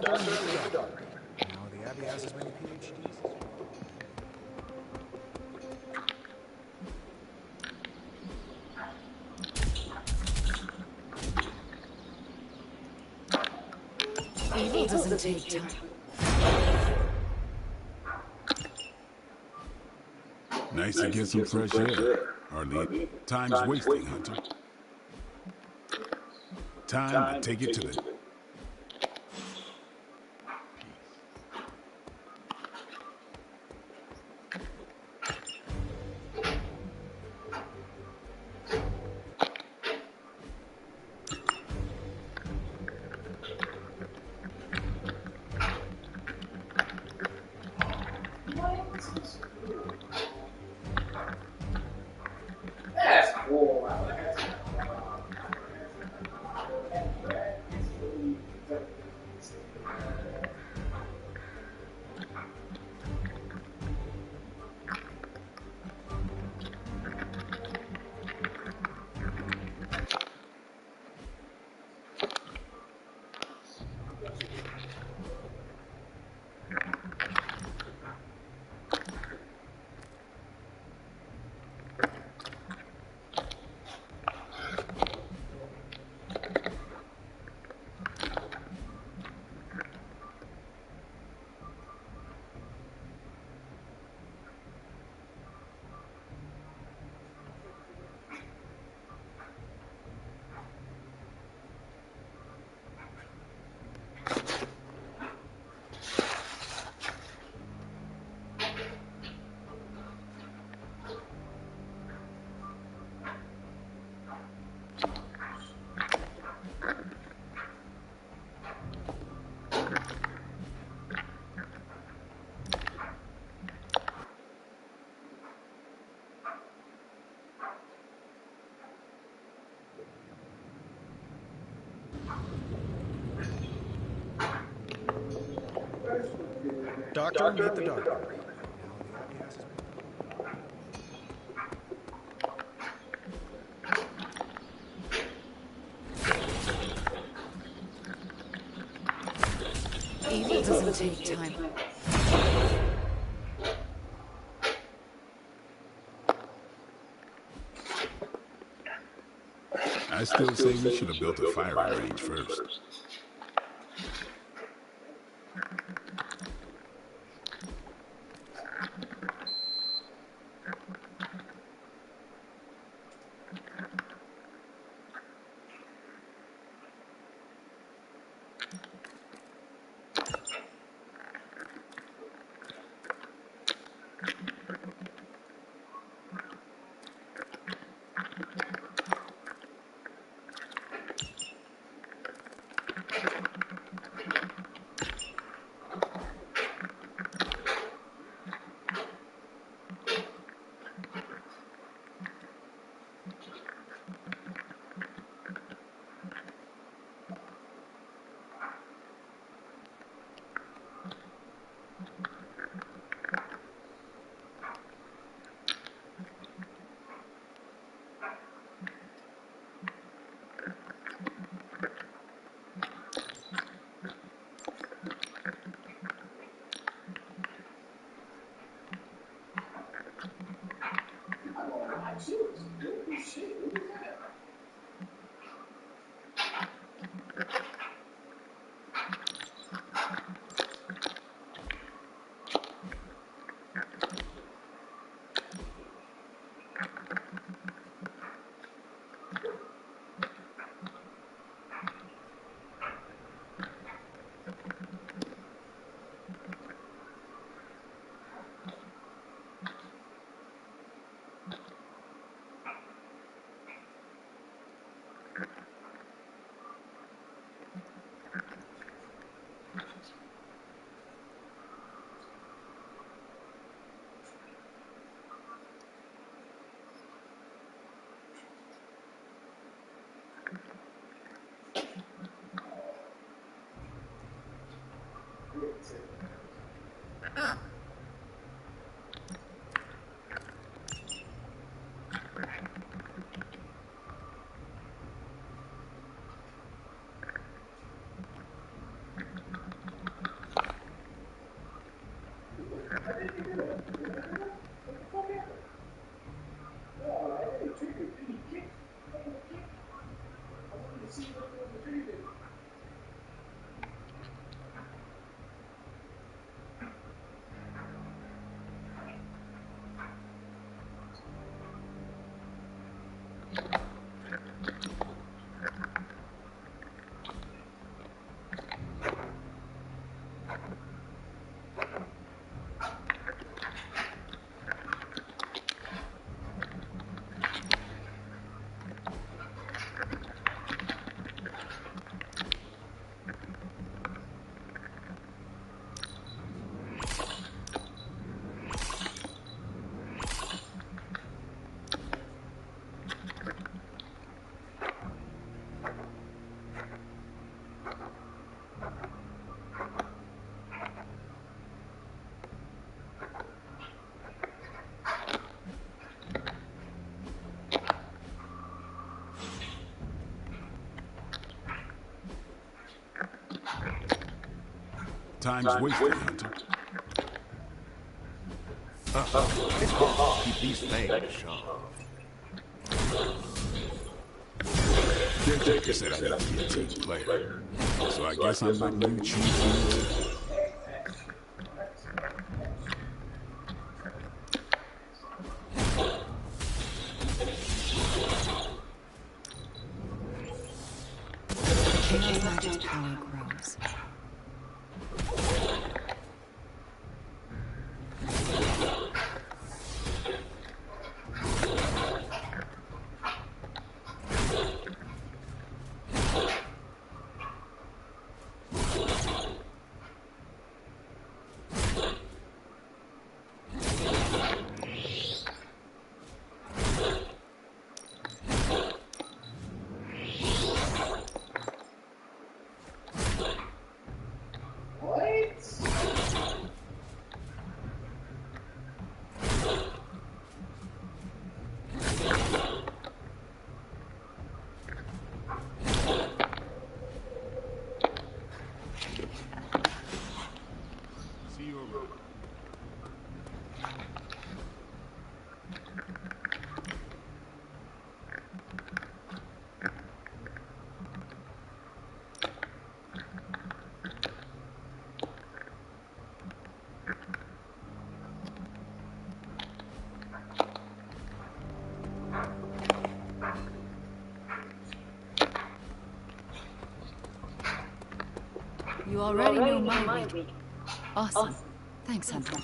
Doctor, meet the doctor. Now the Abbey has as many PhDs as Evil doesn't take time. Nice to get some fresh air. Hardly time's wasting, Hunter. Time to take it to the... Doctor, meet the doctor. Now the Abbey has as many... Evil doesn't take time. I still say we should have built a firing range first. Time's wasted, Hunter. It's hard to keep these things sharp. Caretaker said I need to be a team player. So I guess I'm letting you choose who. Chaos magic's power grows. You already know my week. Awesome. Thanks, Hunter.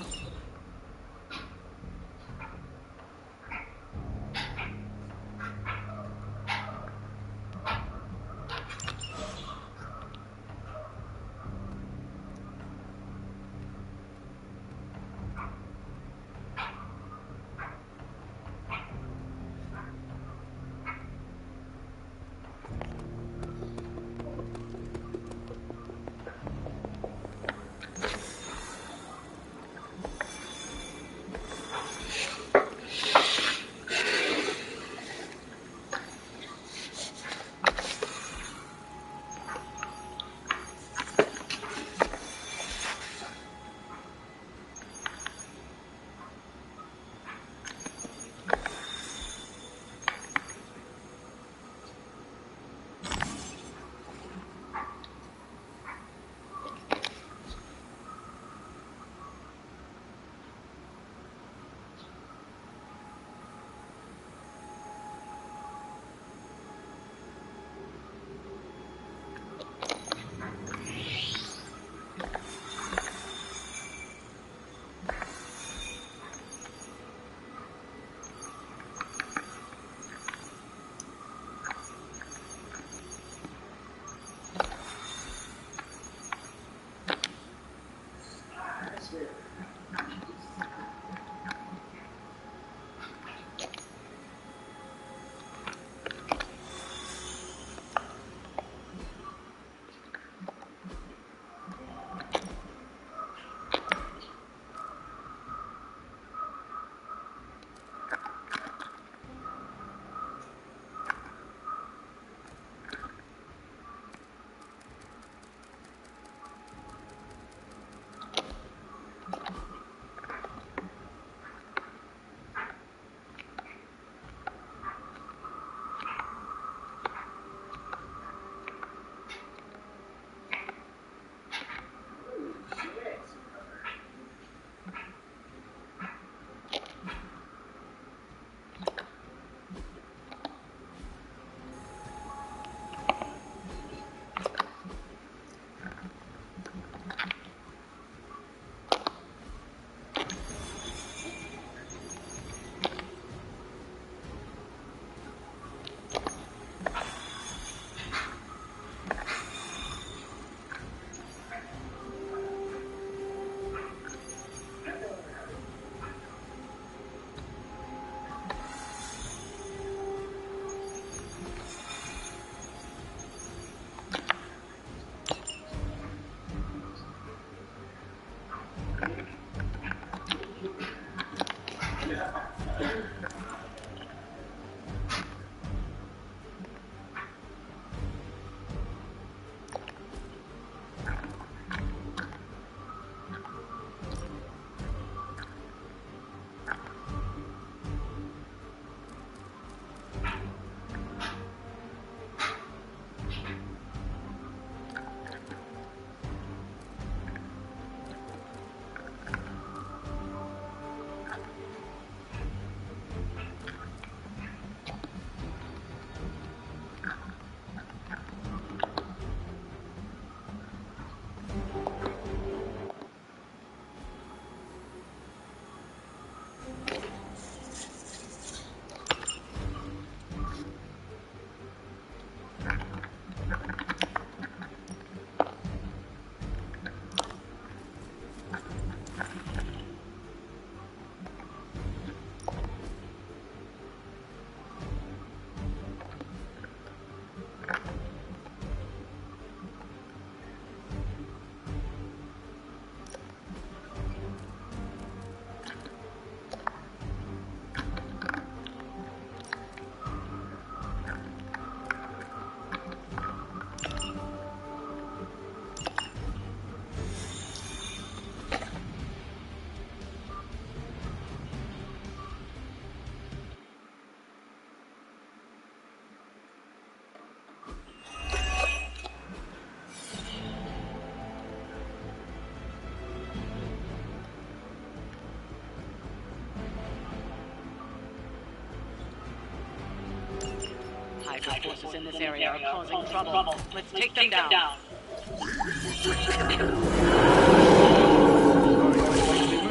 Hydra forces in this area are causing trouble. Let's take them down.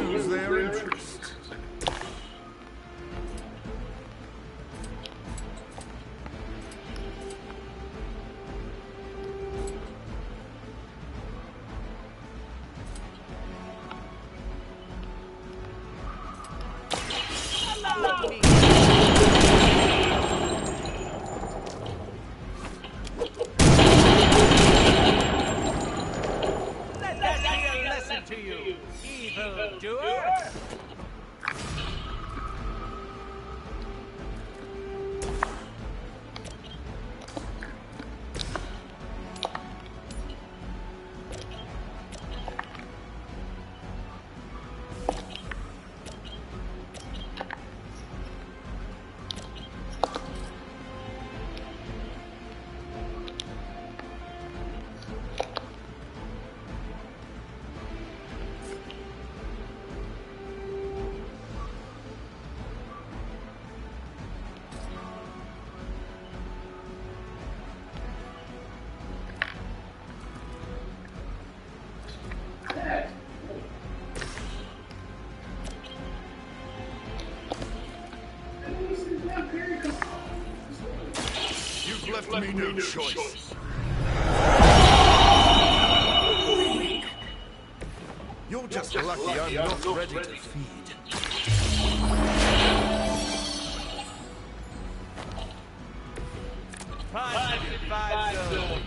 Lose their interest. To you, evil doer! You've left me no choice. You're just lucky I'm not ready to feed. Time to divide zone.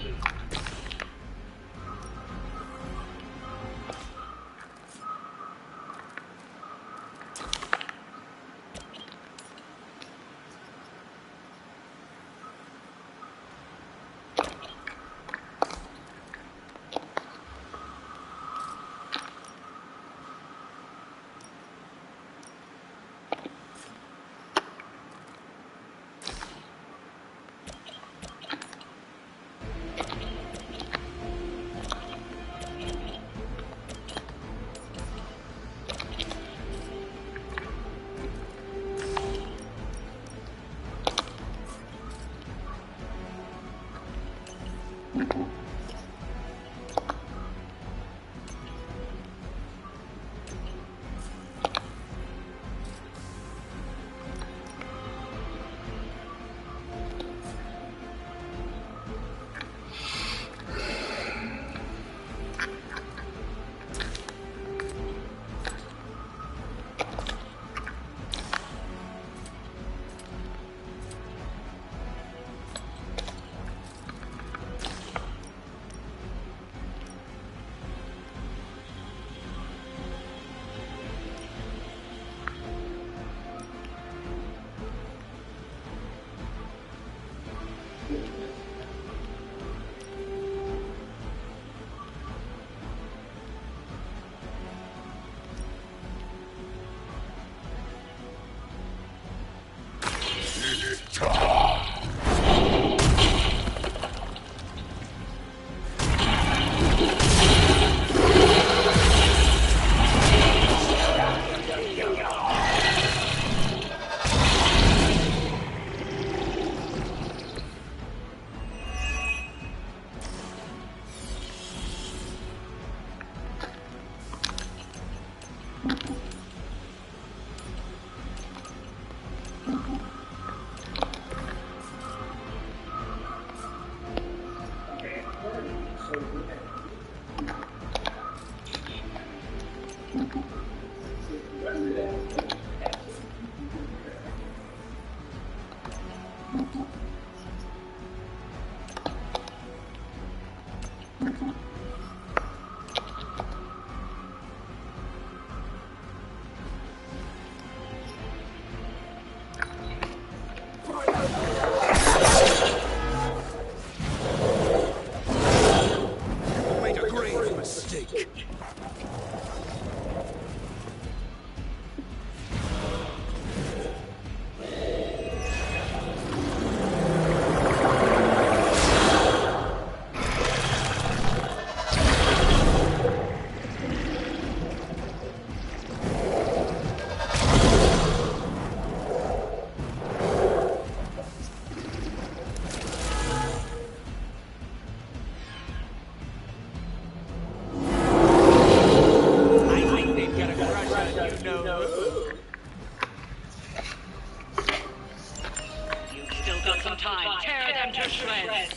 You've still got some time. Tear them to shreds.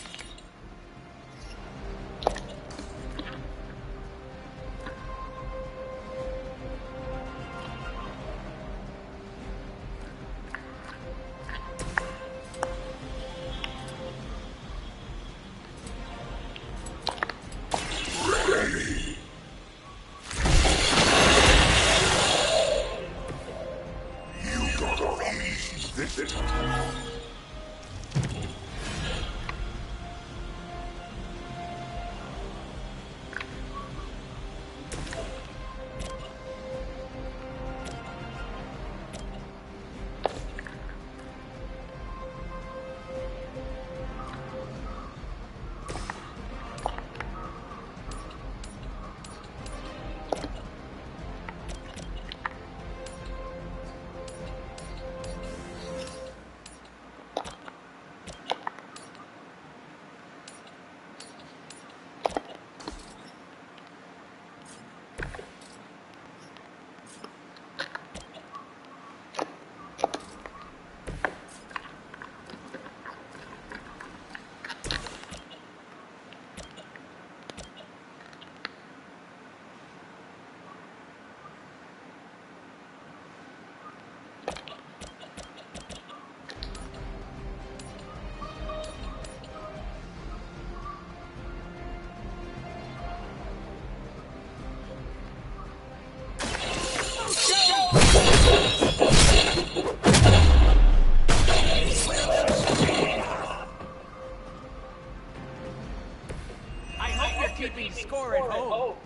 keeping score at home.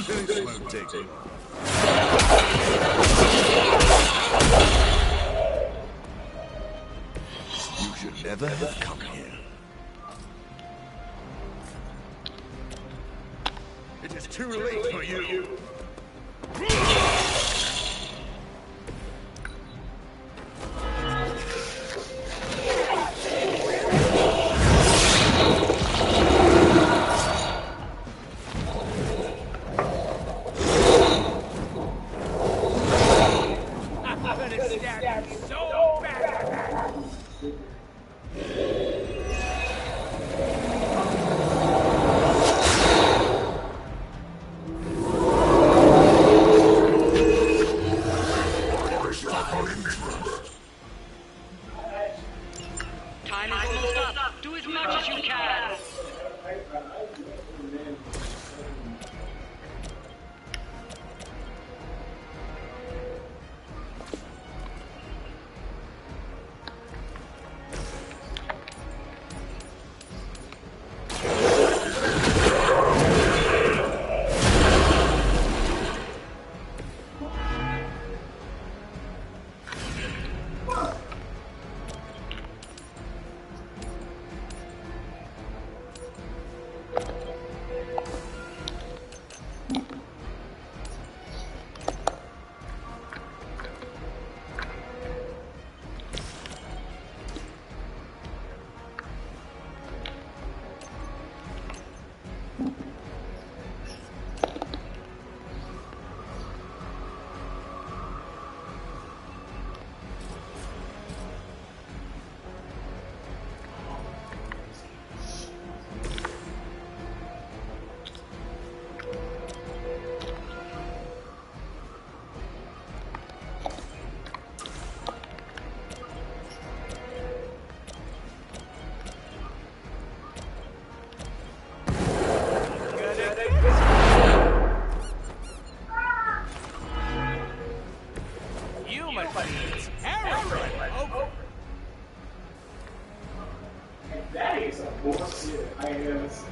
This won't take long. You should never have come here. It is too late for you. must be terribly over. That is some bullshit. I guess.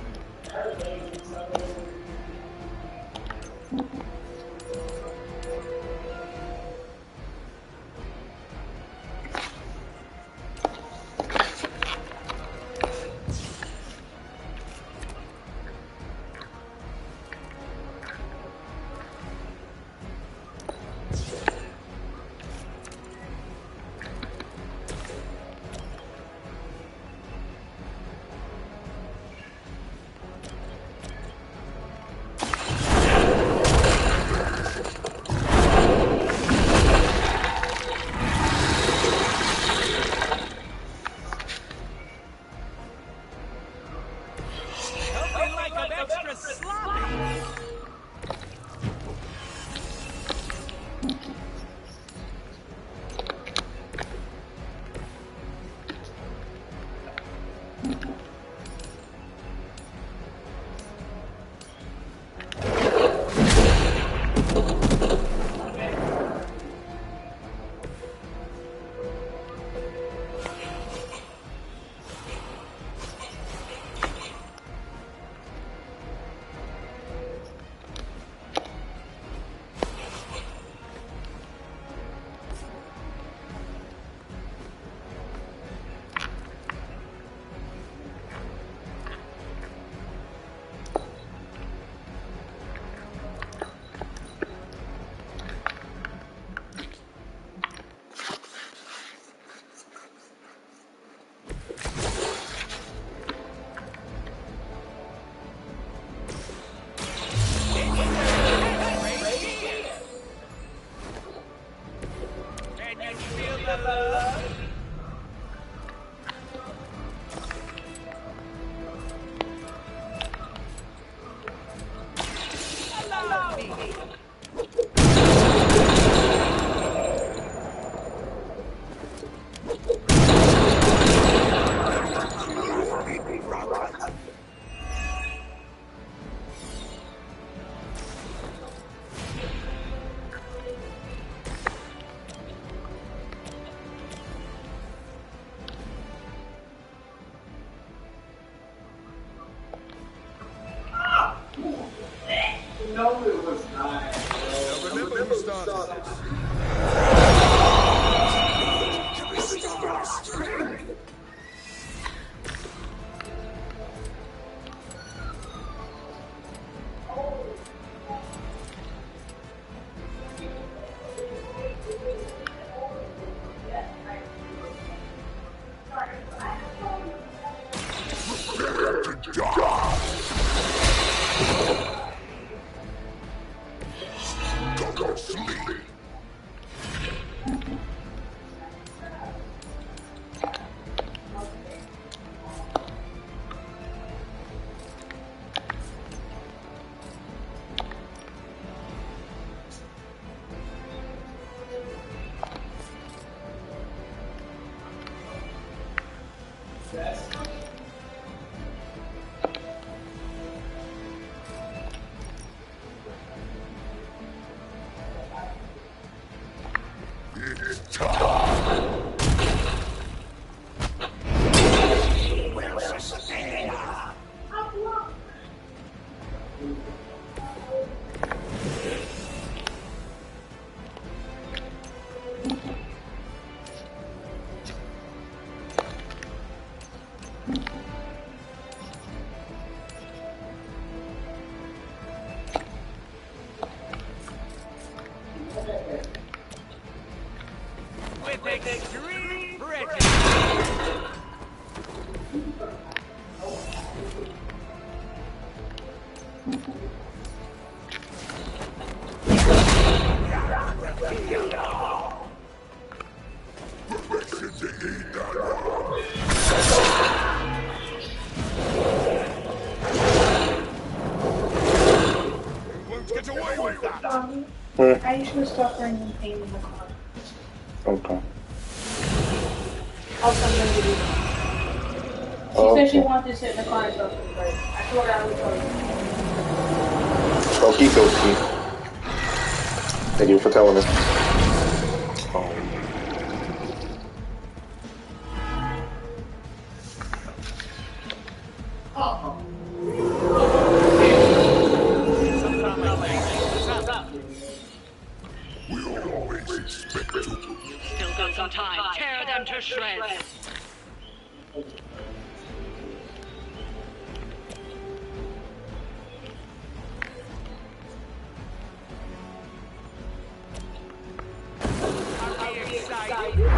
No, it was not. Now remember who started this. With extreme precision. Let's get away with that. I usually stop bringing pain in the car. Okay. I'll send them to you. She said she wanted to sit in the car and stuff, but I told her I would tell you. Okie dokie. Thank you for telling us. Oh, always expect to. Still got some time. Tear them to shreds. Are we excited?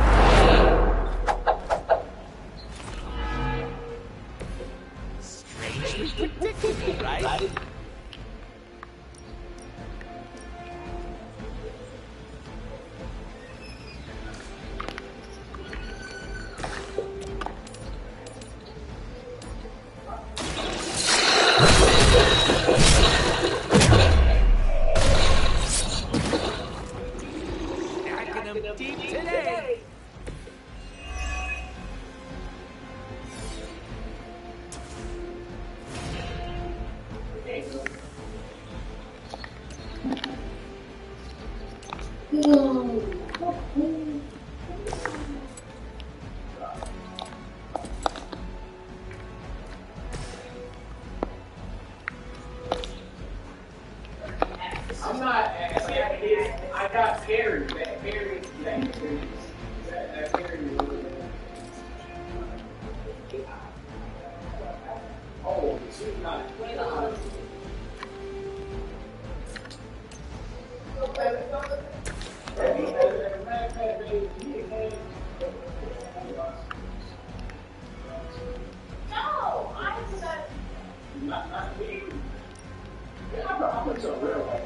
Strangely predictable, right? Stacking them deep today. I'm not. I got Perry. Perry. That Perry. Oh, she's not. No, I said. Not me. I'm a real one.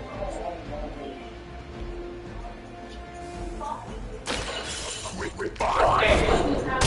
Quick bye.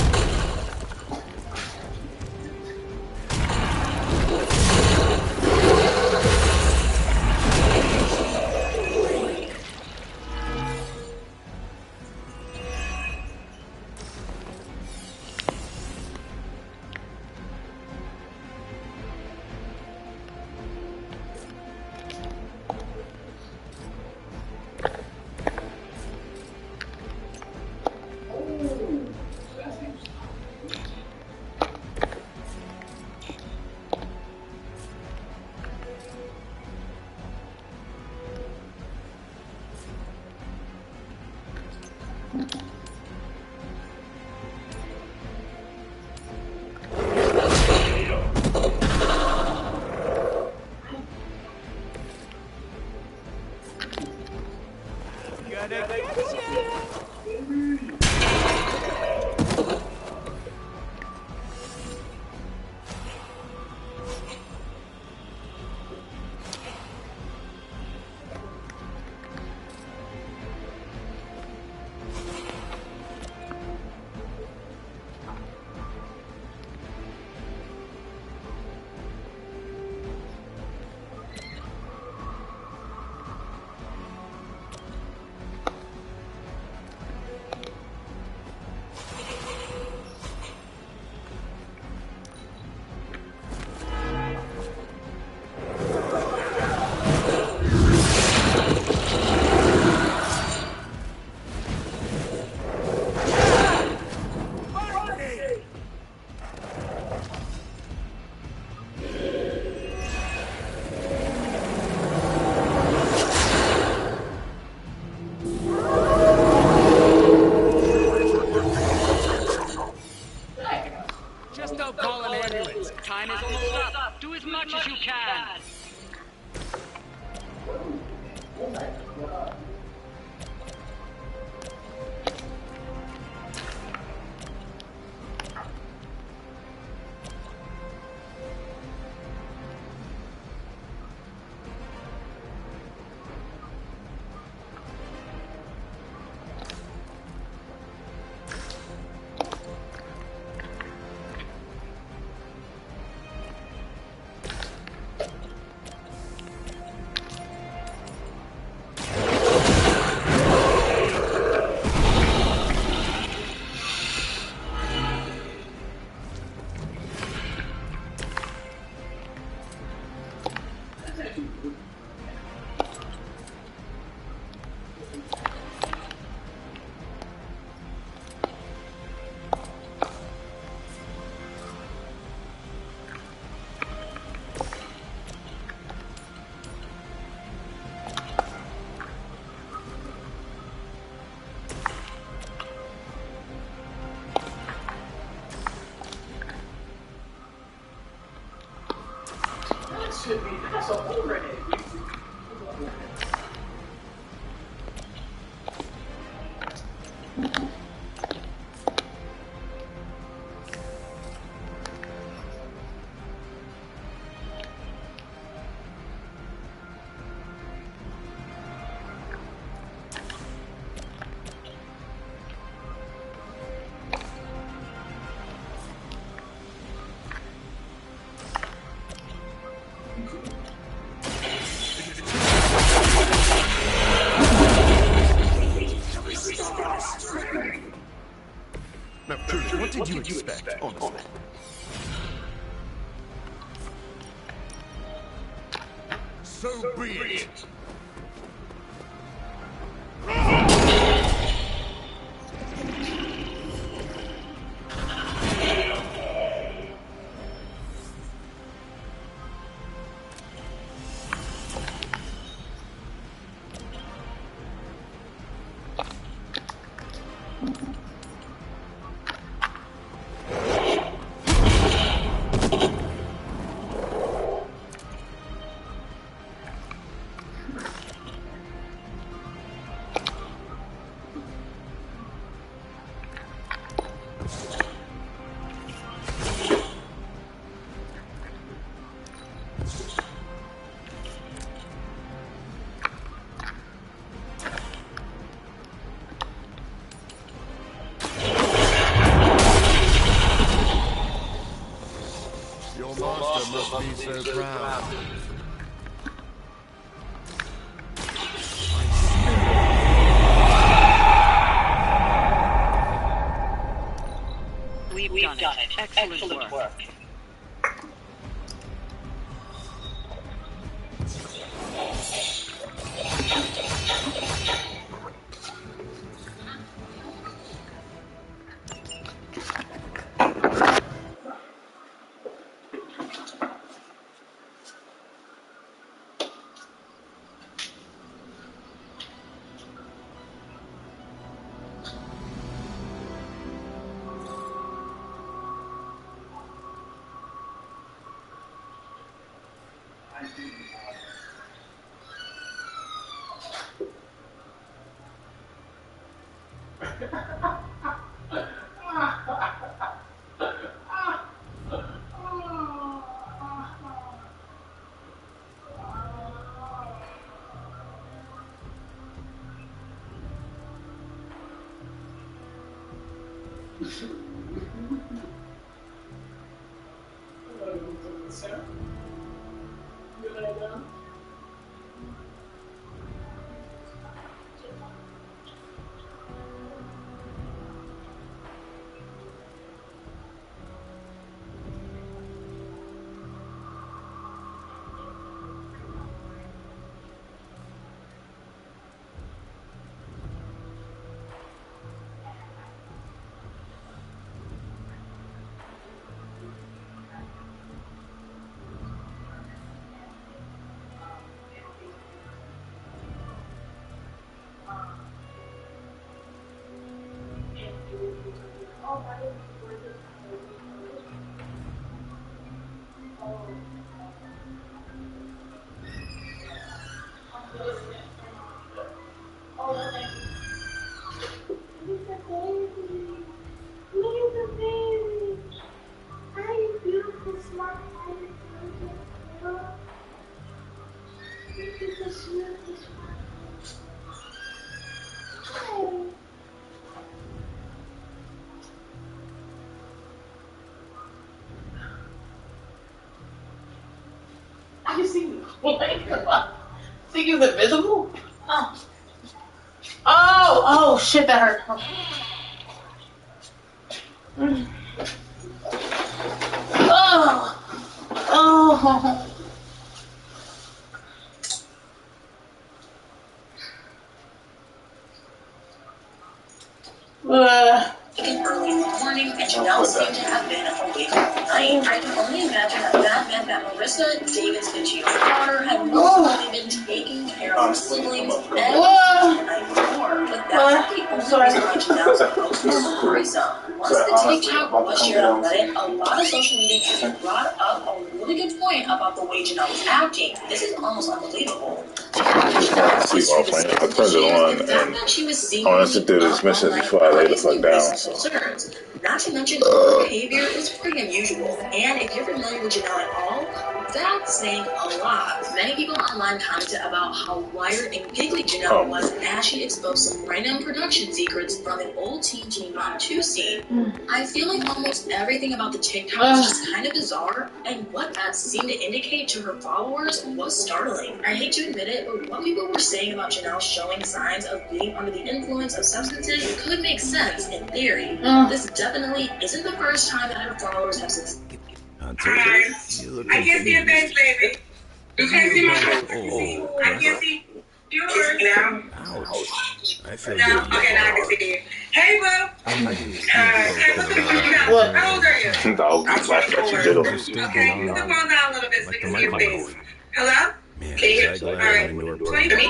Gonna get ya! Just don't call an ambulance. Time is almost up. Do as much as you can. so overhead. Now, truly, what did you expect, honestly? So be it. Your master must be so proud. We've done it. Excellent work. I just see think he was invisible? Oh. Oh, shit, that hurt. Oh. Oh. Early in the morning, and Janelle seemed to have been awake all night. I can only imagine that meant that Marissa, David's bitchy daughter, had most likely been taking care of her siblings and the night before. But that's not the only reason why Janelle's post was so worrisome. Once the TikTok was shared on Reddit, a lot of social media users brought up a really good point about the way Janelle was acting. This is almost unbelievable. Sleep off my I turned it on and I wanted to do this mission before I lay the fuck down. So. Not to mention, her behavior is pretty unusual. And if you're familiar with Janelle at all, that's saying a lot. Many people online commented about how wired and giggly Janelle was as she exposed some random production secrets from an old Teen Teen Mom 2 scene. I feel like almost everything about the TikTok was just kind of bizarre, and what that seemed to indicate to her followers was startling. I hate to admit it, but what people were saying about Janelle showing signs of being under the influence of substances could make sense in theory. This definitely isn't the first time that her followers have succeeded. Hi. I can't see your face, baby. You can't see my face. I can't see yours now. Ouch. I feel No, good. okay, now I can see you. Hey, boo. Hey, what's the phone down? How old are you? I was laughing at you, diddle. Okay, put the phone down a little bit so we can see your face. Hello? Man, Can you hear I'm me? All glad right. I'm indoor 23?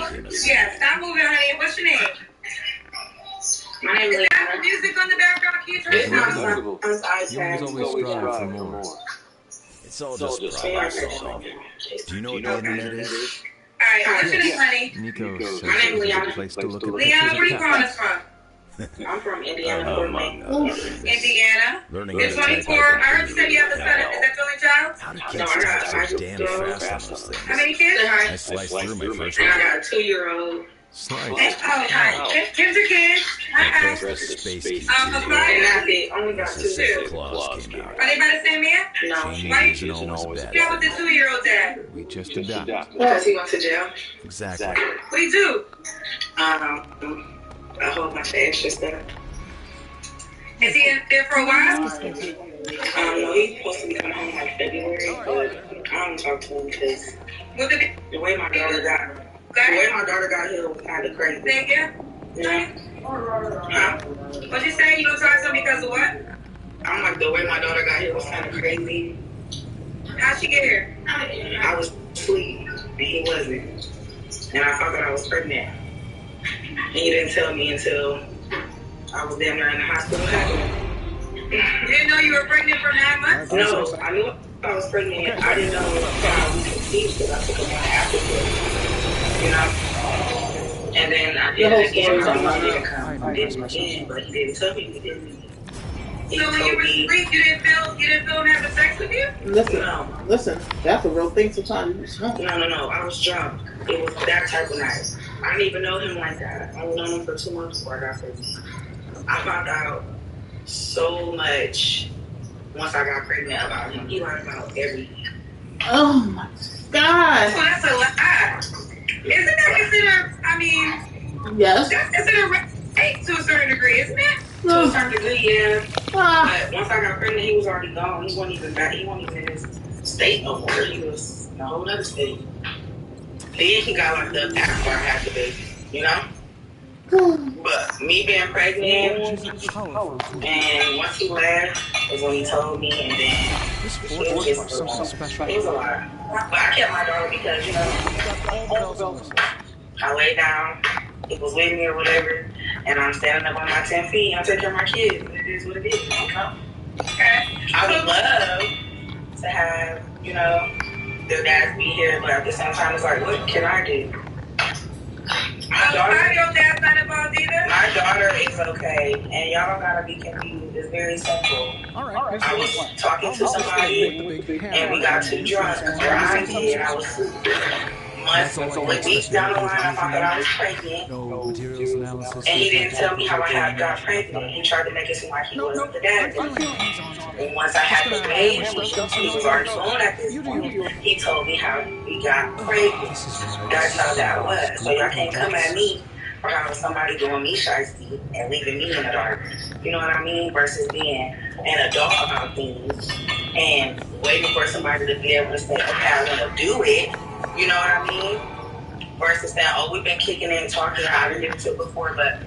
Yeah, stop moving, honey. What's your name? My name is that music on the background. Can you turn it down? You always strive for more. It's all just problem solving. Do you know what the internet is? All right, what's your name, honey? Nico says My name is it's a Leon. good place to look at Leon, where you pictures calling of us from? I'm from Indiana. Indiana. Learning You're 24. I heard you said you have a son. Is that your only child? How do kids type so damn fast on those things? How many kids? I sliced through my first And I one. got a 2-year-old. Slice. Oh, hi. Kim's your kid. I Hi. pressed the space key. And that's it. Only got The 2. claws came out. Are they by the same man? No. Change isn't always bad. Yeah, with the 2-year-old dad. We just adapt. Because he went to jail. Exactly. What do you do? A whole bunch of extra stuff. Is he in there for a while? No, he's supposed to be coming home like February, but I don't talk to him because the way my daughter got here was kind of crazy. Thank you. Yeah. Huh? What you say? You don't talk to him because of what? I'm like, the way my daughter got here was kind of crazy. How'd she get here? I was asleep and he wasn't. And I thought that I was pregnant. And he didn't tell me until I was down there in the hospital. You didn't know you were pregnant for 9 months? No, I knew I was pregnant. I didn't know how we conceived because I took him out after this. You know? And then I did it again. I did it again, but he didn't tell me he didn't. So when you were asleep, you didn't feel him having sex with you? Listen, that's a real thing sometimes. No, I was drunk. It was that type of night. I didn't even know him like that. I only known him for 2 months before I got pregnant. I found out so much once I got pregnant about him. He lied about everything. Oh my God. Well, that's a lie. Isn't that considered, yes. That's considered rape to a certain degree, isn't it? To a certain degree, yeah. But once I got pregnant, he was already gone. He wasn't even back. He wasn't even in his state no more. He was in a whole other state. Then he got like the after I had the baby, you know? But me being pregnant, and once he left, was when he told me, and then it was just it was a lot. But I kept my daughter because, you know, I lay down, it was with me or whatever, and I'm standing up on my 10 feet, and I take care of my kids, and it is what it is, you know? I would love to have, you know, their dads be here, but at the same time, it's like, what can I do? My daughter is okay, and y'all don't gotta be confused. It's very simple. I was talking to somebody, and we got too drunk, or I did, and I was weeks down the line, I found out I was pregnant, and he didn't tell me how I had got pregnant. He tried to make it seem like he wasn't the dad. And once I had the baby, he was already grown at this point. He told me how we got pregnant. That's how that was. So y'all can't come at me for having somebody doing me shiesty and leaving me in the dark. You know what I mean? Versus being an adult about things and waiting for somebody to be able to say, okay, I'm gonna do it. You know what I mean? Versus saying, oh, we've been kicking in, talking, I didn't get to it before, but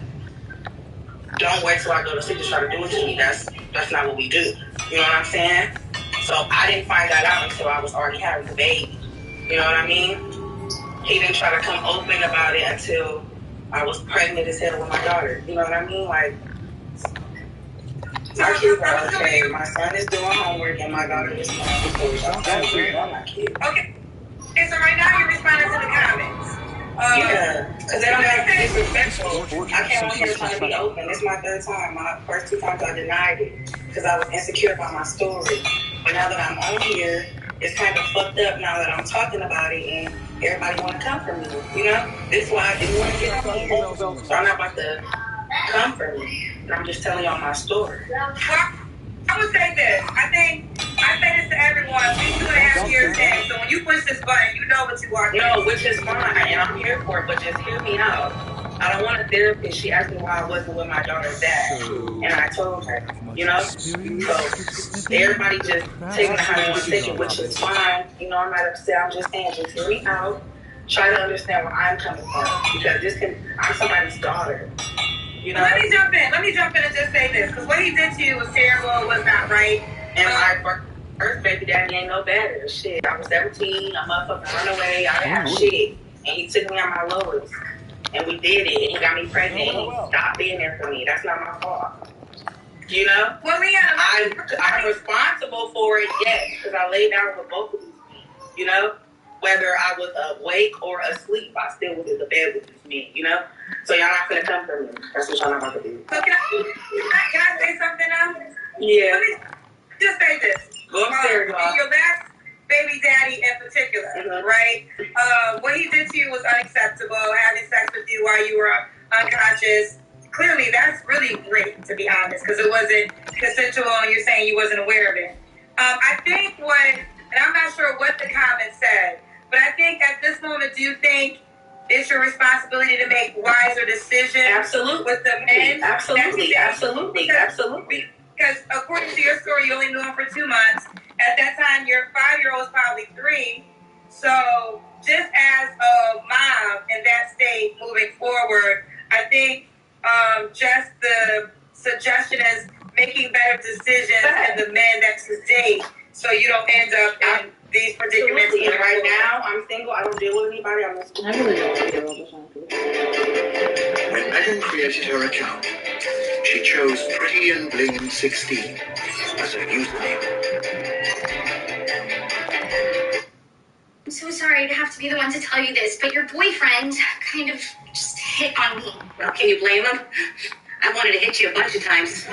don't wait till I go to sleep to try to do it to me. That's not what we do. You know what I'm saying? So I didn't find that out until I was already having the baby. You know what I mean? He didn't try to come open about it until I was pregnant as hell with my daughter. You know what I mean? Like, My kids are okay. My son is doing homework and my daughter is playing sports. That's weird on my kids. Okay, so right now you're responding to the comments. Yeah, because they don't got to be disrespectful. I came on here trying to be open. This is my third time. My first 2 times I denied it because I was insecure about my story. But now that I'm on here, it's kind of fucked up now that I'm talking about it and everybody want to come for me. You know? This is why I didn't want to get on here. So I'm not about to come for me. And I'm just telling y'all my story. Well, I would say this. I say this to everyone. We 2.5 years in, so when you push this button, you know what you are. No, which is fine, and I'm here for it, but just hear me out. I don't want a therapist. She asked me why I wasn't with my daughter's dad, and I told her, you know? So everybody just taking it how they want to take it, which is fine. You know, I'm not upset. I'm just saying, just hear me out. Try to understand where I'm coming from, because I'm somebody's daughter. You know? Let me jump in and just say this, because what he did to you was terrible, was not right. And my first baby daddy ain't no better. Shit, I was 17, I motherfucking run away, I didn't have shit. And he took me on my lowest. And we did it, and he got me pregnant, and he stopped being there for me. That's not my fault. You know? Well, Leanna, I'm responsible for it, yes, because I laid down with both of these men. You know? Whether I was awake or asleep, I still was in the bed with these men, you know? So y'all not gonna come for me. That's what y'all not about to do. So can I say something now? Yeah. Let me just say this. Go upstairs, y'all. Your last baby daddy in particular, right? What he did to you was unacceptable. Having sex with you while you were unconscious. Clearly, that's really great, to be honest, because it wasn't consensual and you're saying you wasn't aware of it. I think and I'm not sure what the comment said, but I think at this moment, do you think it's your responsibility to make wiser decisions? Absolutely. With the men? Absolutely. Because according to your story, you only knew him for 2 months. At that time, your 5-year-old was probably 3. So just as a mom in that state moving forward, I think just the suggestion is making better decisions in the men that you date so you don't end up in these predicaments. And right now, I'm single. I don't deal with anybody. I really don't deal with this. When Megan created her account, she chose Pretty and Bling 16 as her username. I'm so sorry to have to be the one to tell you this, but your boyfriend kind of just hit on me. Well, can you blame him? I wanted to hit you a bunch of times.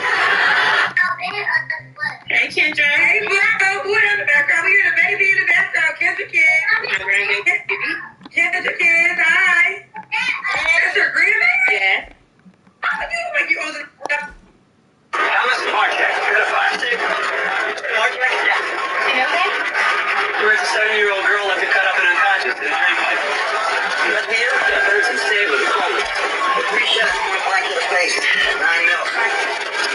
Hey, Kendra. Hey, Marco. Who in the background? We hear the baby in the background. Kendra Kid. Kendra Kid. Hi. That's your agreement? Yes. How do you make you older? I'm Mr. Marquez. Pedophile. Marquez? Yeah. You know that? There was a 7-year-old girl left to cut up and unconscious in a drain pipe. You must be ill. That person's stable. You call me. 3 shots, point blank to the face. 9 mil.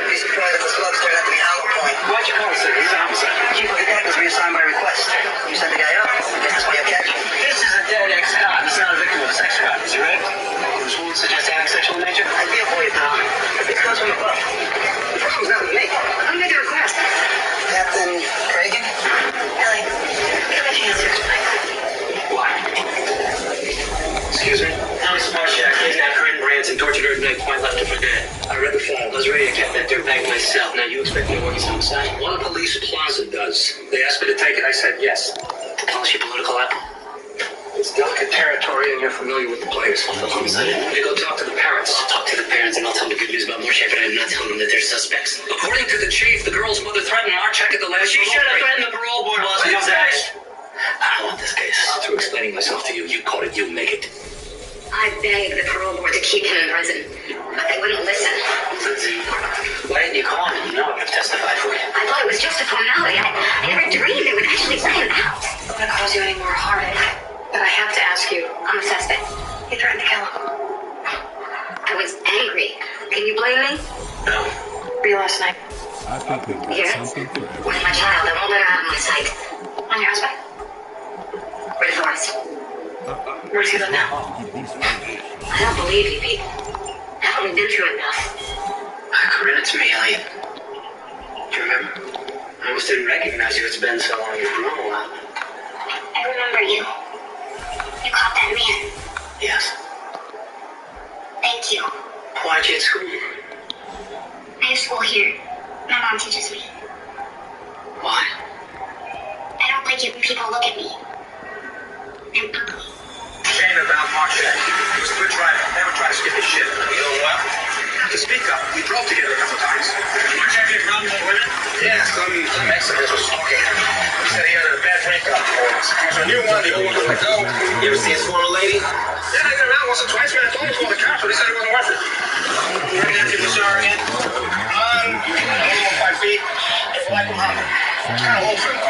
Be surprised if the slugs turned out to be hollow point. Why'd you call us, sir? He's an homicide. Chief of detectives reassigned by request. You sent the guy up. That's why you catch him. This is a dead ex-cop. He's not a victim of a sex crime. Is he right? His wounds suggest antisexual in nature? I feel for you, pal. This comes from above. The problem's not with me. I'm making a request. Captain Reagan? Ellie, can I answer? Why? Excuse me? I'm a smart jack. Kidnapped Corinne Branson, tortured her at knife point, left her for dead. I read the file. I was ready to get that dirtbag myself. Now you expect me to work as homicide? One police plaza does. They asked me to take it. I said yes. To polish your political apple? It's delicate territory, and you're familiar with the place. You go talk to the parents. I'll talk to the parents, and I'll tell them the good news about Morbius, but I'm not telling them that they're suspects. According to the chief, the girl's mother threatened our check at the last. She should have threatened the parole board, boss. What's next? I want this case. Through explaining myself to you, you caught it, you make it. I begged the parole board to keep him in prison, but they wouldn't listen. Lindsay, why didn't you call him? You know I would have testified for you. I thought it was just a formality. I never dreamed they would actually let him out. I'm not gonna cause you any more heartache, but I have to ask you. I'm a suspect. You threatened to kill him. I was angry. Can you blame me? No. For you last night. I think we got Here. something for everyone. With my child, I won't let her out of my sight. On your husband? We're divorced. Where's he live now? I don't believe you, Pete. I've only been through enough. Corinne, it's me, Elliot. Do you remember? I almost didn't recognize you. It's been so long. You've grown a lot. I remember you. You caught that man. Yes. Thank you. Why'd you at school? I have school here. My mom teaches me. Why? I don't like it when people look at me. I'm ugly. Shame about Mark Jack. He was a good driver. Never tried to skip his shit. You know what? To speak of, we drove together a couple times. Mark Jack had a problem with women? Yeah, some Mexicans was talking. He said he had a bad breakup. So a new one, the old one was let go. You ever see his former lady? Yeah, I got around once or twice, man. I told him to call the cops, but he said it wasn't worth it. We're gonna have to do the shower again. Only 5 feet. If you like him, huh? It's kind of low for him.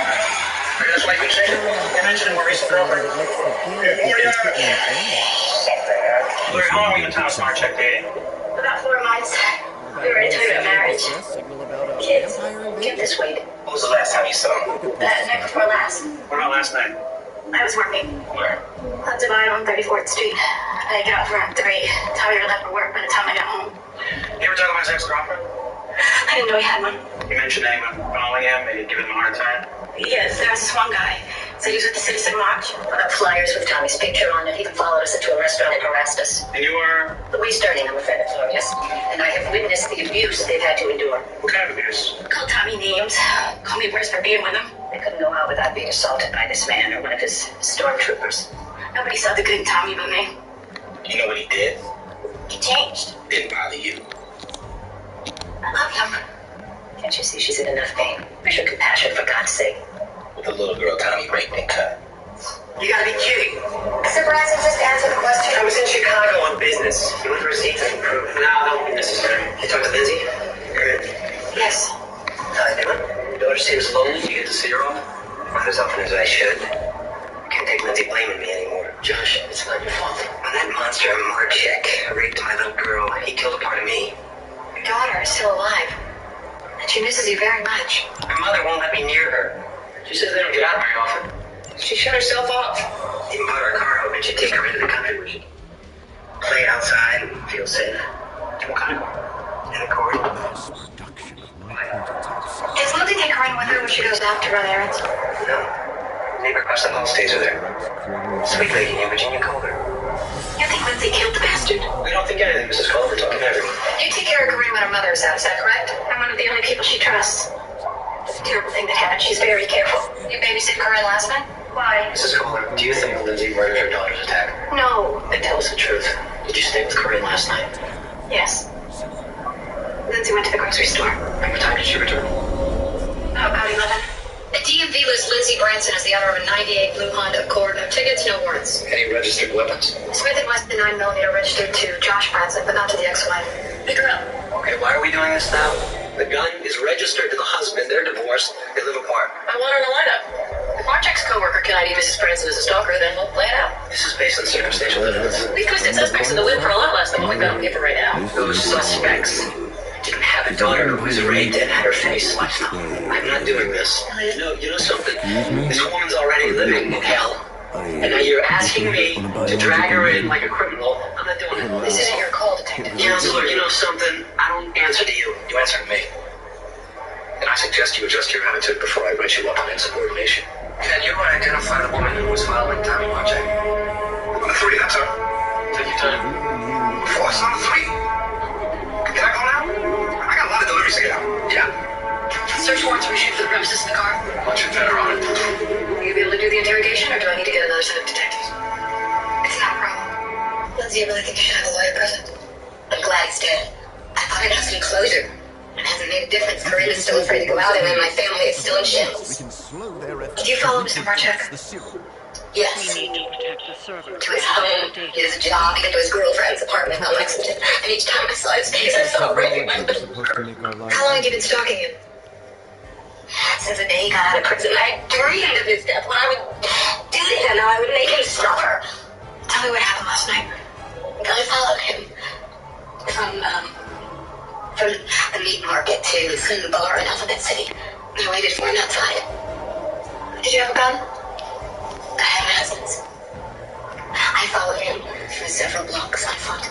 Maybe that's why you can say it. You mentioned more recent girlfriend. Larry, how long have you been Thomas Mark Check dating? About 4 months. We were ready to talk about marriage. Kids. Get this weight. When was the last time you saw him? Night before last. What about last night? I was working. Where? Club Divide on 34th Street. I got off around 3. Tired, left for work by the time I got home. You ever talk about his ex-girlfriend? I didn't know he had one. You mentioned anyone following him, maybe giving him a hard time? Yes, there was this one guy. Said he was with the Citizen March. I got flyers with Tommy's picture on it. He even followed us into a restaurant and harassed us. And you were? Louise Sterling, I'm a friend of Floria's. And I have witnessed the abuse they've had to endure. What kind of abuse? Called Tommy names. Called me worse for being with him. They couldn't go out without being assaulted by this man or one of his stormtroopers. Nobody saw the good in Tommy but me. You know what he did? He changed. Didn't bother you. I love him. Can't you see she's in enough pain? Show compassion, for God's sake. With the little girl Tommy raped and cut. You gotta be kidding. Sir Bryson, just answer the question. I was in Chicago on business. You want the receipts? I can prove. No, don't be necessary. You talked to Lindsay? Good. Yes. How you doing? Your daughter seems lonely. You get to see her often? Not as often as I should. I can't take Lindsay blaming me anymore. Josh, it's not your fault. When that monster, Marchek, raped my little girl, he killed a part of me. Your daughter is still alive. And she misses you very much. My mother won't let me near her. She says they don't get out very often. She shut herself off. Even bought her a car hoping she'd take her into the country where she'd play outside and feel safe. What kind of car? In a Accord. Is Lindsay take her in with her when she goes out to run errands? No. Neighbor across the hall stays with her. Sweet lady named Virginia Calder. You think Lindsay killed the bastard? We don't think anything, Mrs. Calder. We're talking to everyone. You take care of Corinne when her mother is out, is that correct? I'm one of the only people she trusts. It's a terrible thing that happened. She's very careful. You babysit Corinne last night? Why? Mrs. Calder, do you think Lindsay murdered her daughter's attacker? No. Then tell us the truth. Did you stay with Corinne last night? Yes. Lindsay went to the grocery store. And what time did she return? About 11. The DMV lists Lindsay Branson as the owner of a 98 blue Honda Accord. No tickets, no warrants. Any registered weapons? Smith & Wesson 9mm registered to Josh Branson, but not to the ex-wife. Pick her up. Okay, why are we doing this now? The gun is registered to the husband. They're divorced. They live apart. I want her in the lineup. If Marchek's co-worker can ID Mrs. Branson as a stalker, then we'll play it out. This is based on circumstantial evidence. We've twisted suspects in the wind for a lot less than what we've got on paper right now. Those suspects didn't have a daughter who was raped and had her face slashed up. I'm not doing this. No, you know something? This woman's already living in hell. And now you're asking me to drag her in like a criminal. I'm not doing it. This isn't your call, Detective. Counselor, you know something? I don't answer to you. You answer to me. And I suggest you adjust your attitude before I write you up on insubordination. Can you identify the woman who was following Tommy Marchek? Number 3, that's her. Take your time. 4, it's number 3. Can I go now? I got a lot of deliveries to get out. Yeah. Search warrants were issued for the premises in the car. What's your better on it? Will you be able to do the interrogation, or do I need to get another set of detectives? It's not a problem. Lindsay, you really think you should have a lawyer present? I'm glad he's dead. I thought I'd have some closure. It hasn't made a difference. Corinne is still afraid to go out, and then my family is still in shambles. Did you follow Mr. Marchek? Yes. We need to protect the server. To his home, his job, even to his girlfriend's apartment in Lexington. And each time I saw his face, I saw breaking my heart. How long have you been stalking him? Since the day he got out of prison, I dreamed of his death. When I would do to him, I would make him suffer. Tell me what happened last night. I followed him from the meat market to some bar in Alphabet City. I waited for him outside. Did you have a gun? I had my husband's. I followed him for several blocks on foot.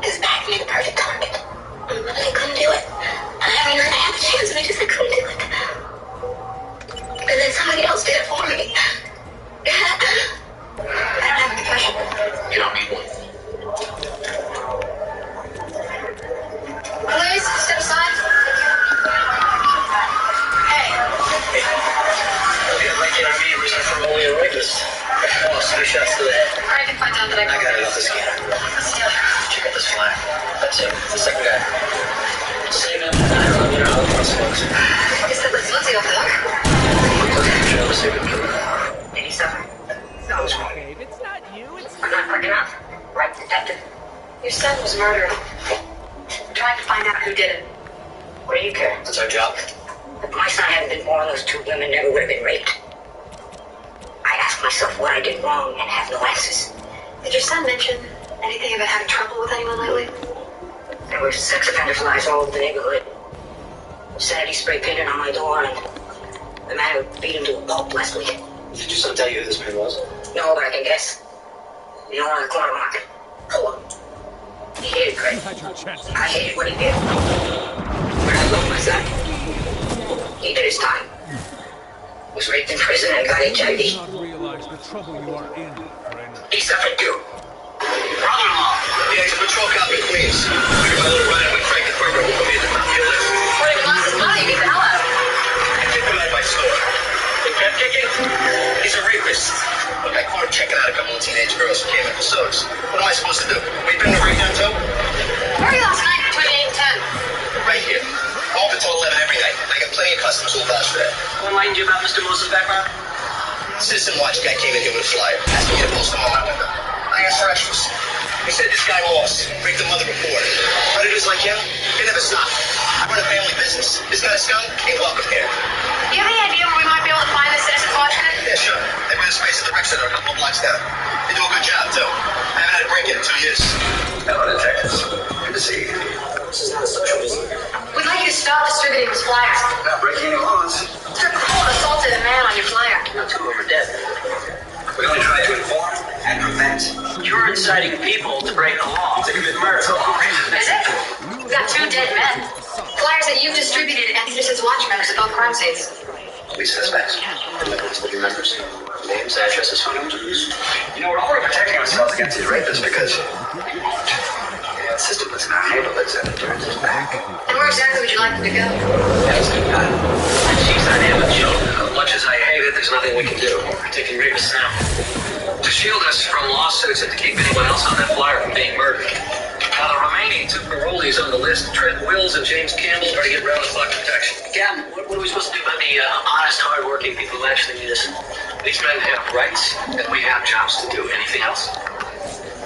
His back made a perfect target. But I couldn't do it. Every night I had the chance, but I couldn't do it. And then somebody else did it for me. I don't have a confession. You don't need one. Please, step aside. That's it. The second guy. Save him. I don't know how the smokes. I guess that lets Lindsay off the hook. Trail to save him. Did he suffer? No, babe, it's not you, it's I'm not quick enough. Right, detective? Your son was murdered. I'm trying to find out who did it. What do you care? That's our job. If my son hadn't been born, those two women never would have been raped. I ask myself what I did wrong and have no answers. Did your son mention anything about having trouble with anyone lately? There were sex offender flies all over the neighborhood. Said he spray painted on my door, and the man who beat him to a pulp last week. Did your son tell you who this man was? No, but I can guess. The owner of the corner market. Poor. He hated Craig. I hated what he did. But I love my son. He did his time. Was raped in prison and got HIV. realize the trouble you are in, friend. He suffered too. Brother-in-law. Yeah, he's a patrol cop in Queens. We got my little ride with Frank the Farmer. We'll be at the top of your list. What if he lost his money? Get the hell out of him. I took him out of my store. The pep kicking? He's a rapist. Look, I caught him checking out a couple of teenage girls who came in for sodas. What am I supposed to do? We've been to breakdown too? Where were you last night between 8 and 10? Right here. Open till 11 every night. I got plenty of customers who'll vouch for that. Who enlightened you about Mr. Moses' background? Citizen Watch guy came in here with a flyer. Asked me to post them on my window. I asked for extras. He said this guy lost. Raped the mother before. Predators like him, they never stop. I run a family business. This kind of scum ain't welcome here. Do you have any idea where we might be able to find this Citizen's Watch guy? Yeah, sure. They rent a space at the rec center a couple of blocks down. They do a good job, too. I haven't had a break-in in 2 years. Hello, detectives. Good to see you. This is not a social visit. We'd like you to stop distributing these flyers. Not breaking any laws. Sir, Paul assaulted a man on your flyer. Now, 2 of them are dead. We only try to inform and prevent. You're inciting people to break the law. To commit murder. Is it? We've got 2 dead men. Flyers that you've distributed at Citizen's Watch members at both crime scenes. Police suspects. Living members. Names, addresses, phone numbers. You know, we're already protecting ourselves against these rapists because the system puts in our handle that's turns his back. And where exactly would you like them to go? That's good guy. She's not able to show. As much as I hate it, there's nothing we can do. We're taking rapists now. To shield us from lawsuits and to keep anyone else on that flyer from being murdered. Now, the remaining 2 parolees on the list, Trent Wills and James Campbell, are to get round-the-clock protection. Captain, what are we supposed to do about the honest, hard-working people who actually need us? These men have rights, and we have jobs to do. Anything else?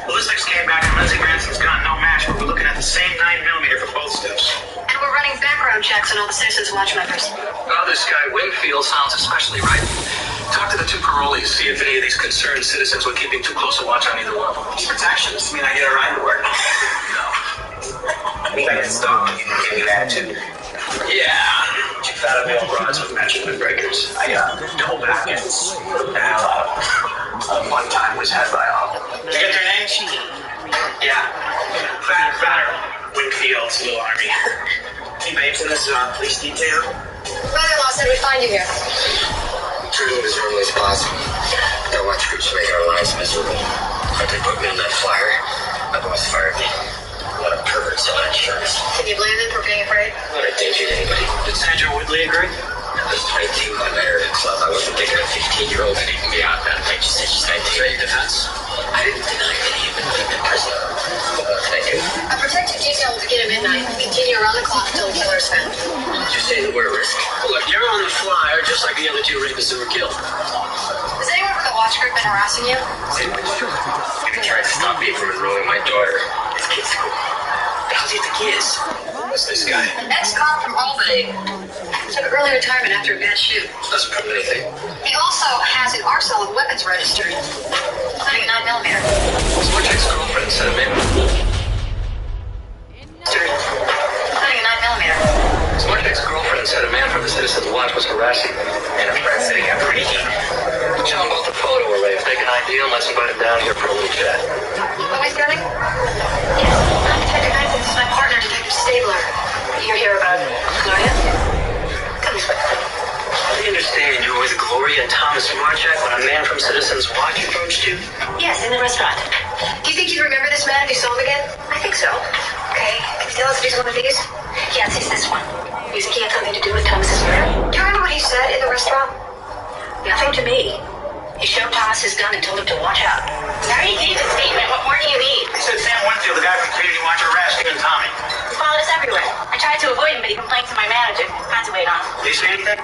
Ballistics came back and Lindsay Ransom's gun no match, but we're looking at the same 9mm for both steps. And we're running background checks on all the Citizen's Watch members. Well, this guy Winfield sounds especially right. Talk to the 2 parolees, see if any of these concerned citizens were keeping too close a watch on either one of them. These protections mean I get a ride to work. No. We gotta stop. You can give me that too. Yeah. Two fat male broads with matching windbreakers. I double back and the hell out. One time was had by all. Did you get their names? Yeah. Vampyre. Winfield's little army. Any babes in this police detail? Brother-in-law said we'd find you here. Treat him as early as possible. That watch group's making our lives miserable. If they put me on that flyer, my boss fired me. What a pervert selling insurance. Can you blame them for being afraid? What a danger to anybody. Did Sandra Woodley agree? I was 22 when I met her at a club. I wasn't thinking a 15-year-old could even be out that night. She said she's 19. Ready defense? I didn't deny that he had been living in prison. What more can I do? A protective detail will begin at midnight and continue around the clock until the killer is found. Did you say that we're at risk? Well, look, you're on the flyer just like the other 2 rapists who were killed. Has anyone from the watch group been harassing you? They tried to stop me from enrolling my daughter. This kid's school. The hell do you think he is? What's this guy? An ex-cop from Albany. Took early retirement after a bad shoot. Doesn't prove anything. He also has an arsenal of weapons registered, including a 9mm. Smart Jack's girlfriend said a man. Including a 9mm. Smart Jack's girlfriend said a man from the Citizen's Watch was harassing him. And a friend said he got pretty heat. Tell him about the photo array. If they can ID him, let's invite him down here for a little chat. Always gunning? Yes. I'm Detective Knight. This is my partner, Detective Stabler. You're here about Gloria? Come this way. I understand you were with Gloria and Thomas Marchak when a man from Citizen's Watch approached you? Yes, in the restaurant. Do you think you'd remember this man if you saw him again? I think so. Okay. Can you tell us if he's one of these? Yes, he's this one. You think he had something to do with Thomas's murder? Do you remember what he said in the restaurant? Nothing to me. He showed Thomas his gun and told him to watch out. I already gave a statement. What more do you need? He said Sam Winfield, the guy from Community Watch, harassed you and Tommy. He followed us everywhere. I tried to avoid him, but he complained to my manager. Had to wait on him. Did he say anything?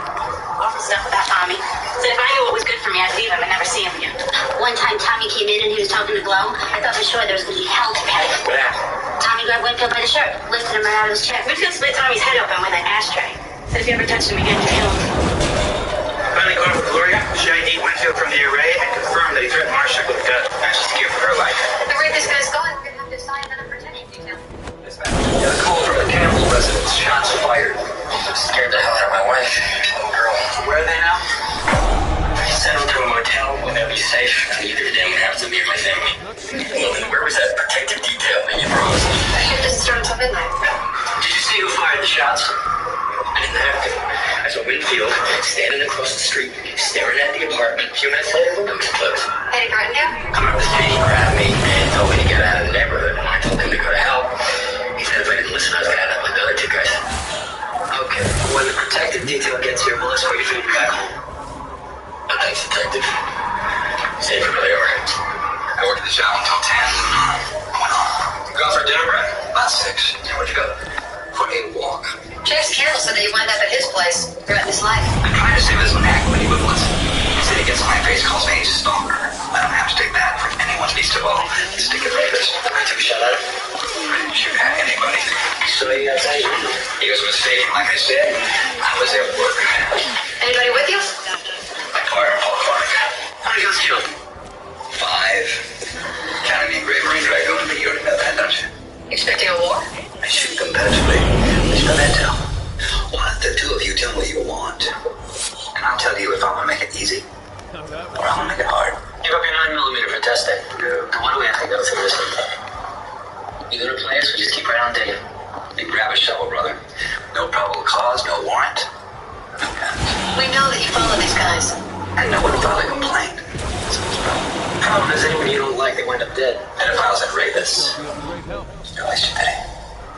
Awful stuff about Tommy. Said if I knew what was good for me, I'd leave him and never see him again. One time Tommy came in and he was talking to Glow. I thought for sure there was going to be hell to pay. What happened? Tommy grabbed Winfield by the shirt, lifted him right out of his chair. Winfield split Tommy's head open with an ashtray. Said if you ever touched him again, you'd kill him. Finally caught up with Gloria. She ID'd Winfield from the array and confirmed that he threatened Marcia with a gun. That's just scared for her life. The rate this guy's going, we're going to have to assign another protection detail. Got a call from the Campbell residence. Shots fired. Scared the hell out of my wife. Little girl. Where are they now? I sent them to a motel where they'll be safe. Neither of them would have to be my family. Well, then where was that protective detail that you promised? The shift doesn't start until midnight. Did you see who fired the shots? I didn't have to. I saw Winfield standing across the street, staring at the apartment. A few minutes later, the door was closed. Had he threatened you? Come up the street, he grabbed me and told me to get out of the neighborhood. And I told him to go to hell. He said if I didn't listen, I was going to end up like the other two guys. Okay. When the protective detail gets here, we'll escort you back home. Oh, thanks, detective. Stay for where they are. I worked at the shop until 10. I went on. You gone for dinner, Brad? About 6. Yeah, where'd you go? For a walk. Jack's Carroll said that you wound up at his place, threatened his life. I'm trying to save his neck, but he wouldn't listen. Instead, he gets on my face, calls me a stalker. I don't have to take that from anyone, least of all the sticking rapist. I took a shot at him. I didn't shoot at anybody. So he got tight. He was mistaken, like I said. I was at work. Anybody with you? My partner, Paul Clark. How many guys killed? 5. Counting the Great Marine Dragon, but you already know that, don't you? Expecting a war? I shoot competitively. There's no intel. Why don't the two of you tell me what you want? And I'll tell you if I want to make it easy or I want to make it hard. Give up your 9mm for testing. And what do we have to go through this thing? You gonna play us or just keep right on digging? You grab a shovel, brother. No probable cause, no warrant, no guns. We know that you follow these guys. And no one filed a complaint. Problem is, anyone you don't like, they wind up dead. Pedophiles and rapists. No waste your pity.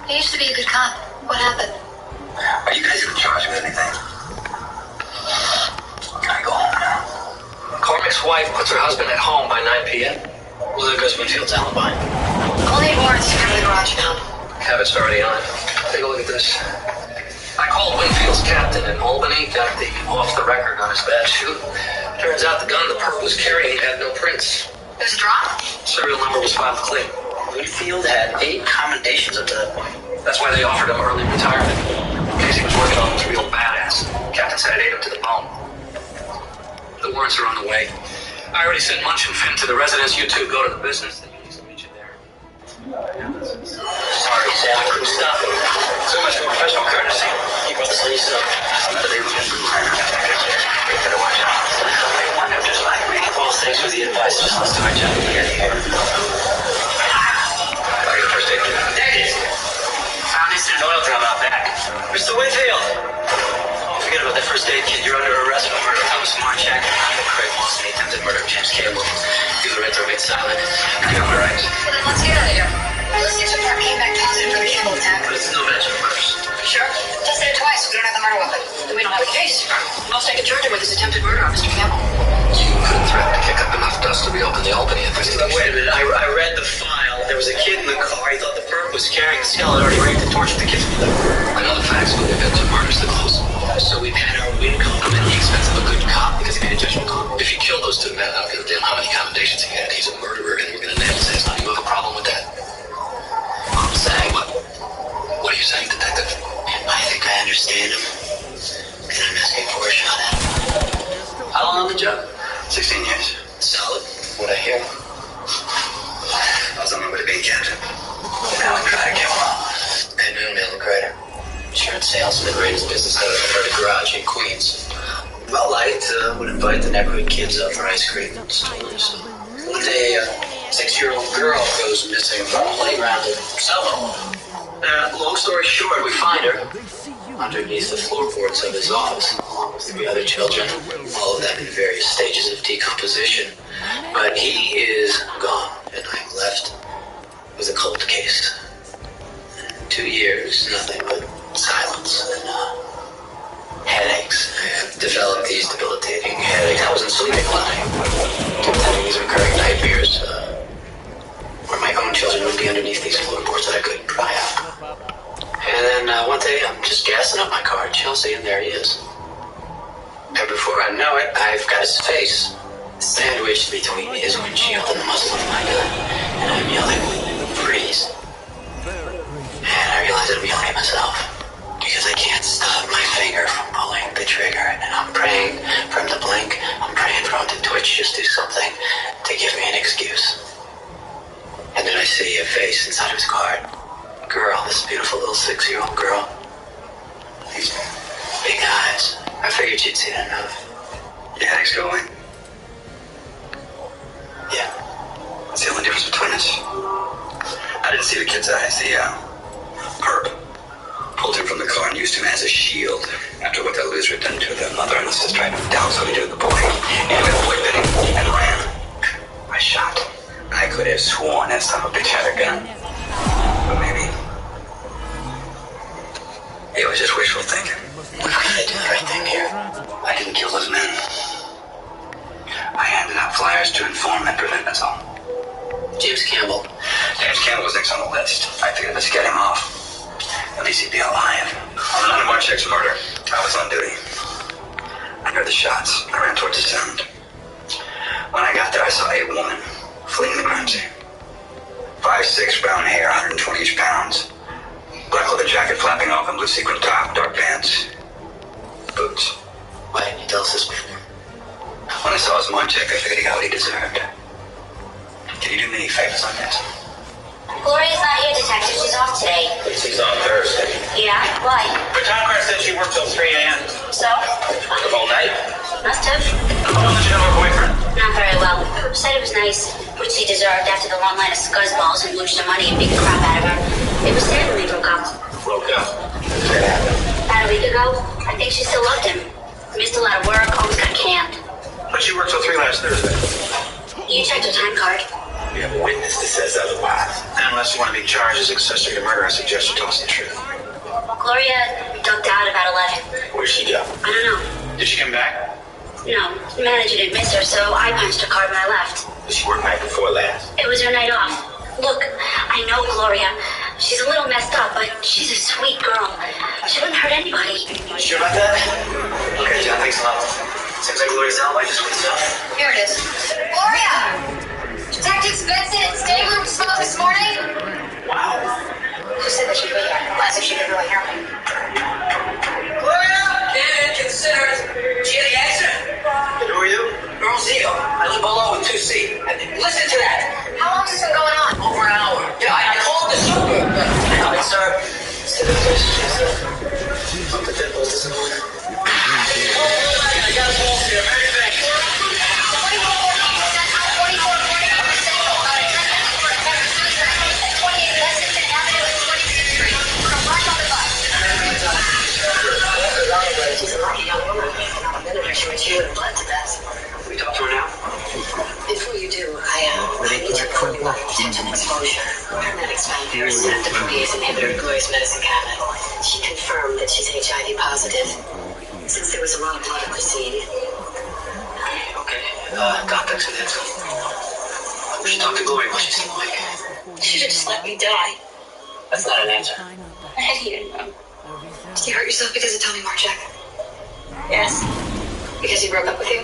He used to be a good cop. What happened? Are you guys gonna charge me with anything? Can I go home now? Cormac's wife puts her husband at home by 9 p.m. Well, there goes Winfield's alibi. I'll need warrants to cover the garage now. Cabot's already on. Take a look at this. I called Winfield's captain in Albany, got the off-the-record on his bad shoot. Turns out the gun the perp was carrying had no prints. There's a drop? Serial number was filed clean. Winfield had 8 commendations up to that point. That's why they offered him early retirement. Casey was working on this real badass. Captain said it ate him to the bone. The warrants are on the way. I already sent Munch and Finn to the residence. You two go to the business. They can meet you there. Sorry, Sam. I couldn't stop it. So much for professional courtesy. Keep up the sleeves up. But they were just you better watch out. They wind up just like me. Well, thanks for the advice. Just let's do our job. We get here. I got a first aid kit. There it is. Found instant oil drum out back. Mr. Winfield. Oh, forget about that first aid kit. You're under arrest for murder. That was smart check. Craig Wilson, the attempted murder of James Campbell. You the right to remain silent. You're all right. Well, then let's get out of here. Our listeners report came back positive for the Campbell attack. But it's no match for murders. Sure. Tested it twice. We don't have the murder weapon. Then we don't have a case. Most I can charge him with is attempted murder on Mr. Campbell. You couldn't threaten to kick up enough dust to reopen the Albany investigation. Wait a minute. I read the file. There was a kid in the car. He thought the perp was carrying a skeleton. Already raped and tortured the kid. I know the facts, but we've got 2 murders to close. So we've had our win column at the expense of a good cop because he made a judgment call. If he killed those 2 men, I don't give a damn how many commendations he had. He's a murderer, and we're going to nail his ass. Now, you have a problem with that? I'm saying, what are you saying, detective? I think I understand him. And I'm asking for a shot at him. How long on the job? 16 years. Solid. What I hear. I was on my way to being captain. Now I'm trying to get one. Good noon, mail and grader. Insurance salesman, greatest business out of the garage in Queens. Well, I would invite the neighborhood kids out for ice cream and stories. One day, a 6-year-old girl goes missing from a playground in Selma. Long story short, we find her underneath the floorboards of his office, along with 3 other children, all of them in various stages of decomposition. But he is gone, and I'm left with a cold case. 2 years, nothing but silence and headache. things. I developed these debilitating headaches. I wasn't sleeping one night. Kept having these recurring nightmares, where my own children would be underneath these floorboards that I couldn't pry out. And then one day, I'm just gassing up my car at Chelsea, and there he is. And before I know it, I've got his face sandwiched between his windshield and the muzzle of my gun. And I'm yelling, freeze. And I realize I'm yelling at myself, because I can't stop my finger from pulling the trigger. And I'm praying for him to blink. I'm praying for him to twitch, just do something to give me an excuse. And then I see a face inside of his car. Girl, this beautiful little 6-year-old girl. These big eyes. I figured you'd seen enough. Your headache's going? Yeah. What's the only difference between us? I didn't see the kid's eyes. The perp pulled him from the car and used him as a shield after what that loser had done to the mother and the sister. I moved down so he did the boy. And the boy bit him and ran. I shot. I could have sworn that son of a bitch had a gun. But maybe it was just wishful thinking. I did the right thing here. I didn't kill those men. I handed out flyers to inform and prevent, that's all. James Campbell. James Campbell was next on the list. I figured let's get him off. At least he'd be alive. On the night of Marchek's murder, I was on duty. I heard the shots. I ran towards the sound. When I got there, I saw a woman fleeing the crime scene. 5'6", brown hair, 120-ish pounds. Black leather jacket flapping off, and blue sequin top, dark pants, boots. Why didn't you tell us this before? When I saw his Marchek, I figured he got what he deserved. Can you do me any favors on this? Gloria's not here, Detective. She's off today. She's on Thursday. Yeah? Why? The contract said she worked till 3 a.m. So? Work the whole night? Must have. How well did you know her boyfriend? Not very well. Said it was nice, which she deserved after the long line of scuzzballs who looched her money and beat the crap out of her. It was sad when they broke up. Broke up? What happened? About a week ago, I think she still loved him. Missed a lot of work, almost got canned. But she worked till 3 last Thursday. You checked her time card. We have a witness that says otherwise. Unless you want to be charged as accessory to murder, I suggest you tell us the truth. Gloria ducked out about 11. Where'd she go? I don't know. Did she come back? No, the manager didn't miss her, so I punched her card when I left. Did she work night before last? It was her night off. Look, I know Gloria. She's a little messed up, but she's a sweet girl. She wouldn't hurt anybody. Sure about that? Okay, John, thanks a lot. Seems like Gloria's alibi just went up. Here it is. Gloria! Detectives Benson and Stabler spoke this morning. Wow. Who said that she'd be here? As if she could really hear me. Gloria! Can't consider it. She had the accident. Who are you? Earl Ziegel. I live below with 2C. Listen to that. How long has this been going on? Over an hour. Yeah, I called the super. Sir. Up the dead bolts this morning. I got a pulse here. Many thanks. 'She's a lucky young woman. A minute or two, she would have bled to death. We talk to her now? Before you do, I need to inform you about potential exposure. Paramedics found parasitic protease inhibitor in Gloria's medicine cabinet. She confirmed that she's HIV positive, since there was a lot of blood at the scene. Okay. Contacts with Hansel. We should talk to Gloria while she's still awake. She should have just let me die. That's not an answer. I had you know. Did you hurt yourself because of Tommy Marchek? Yes. Because he broke up with you?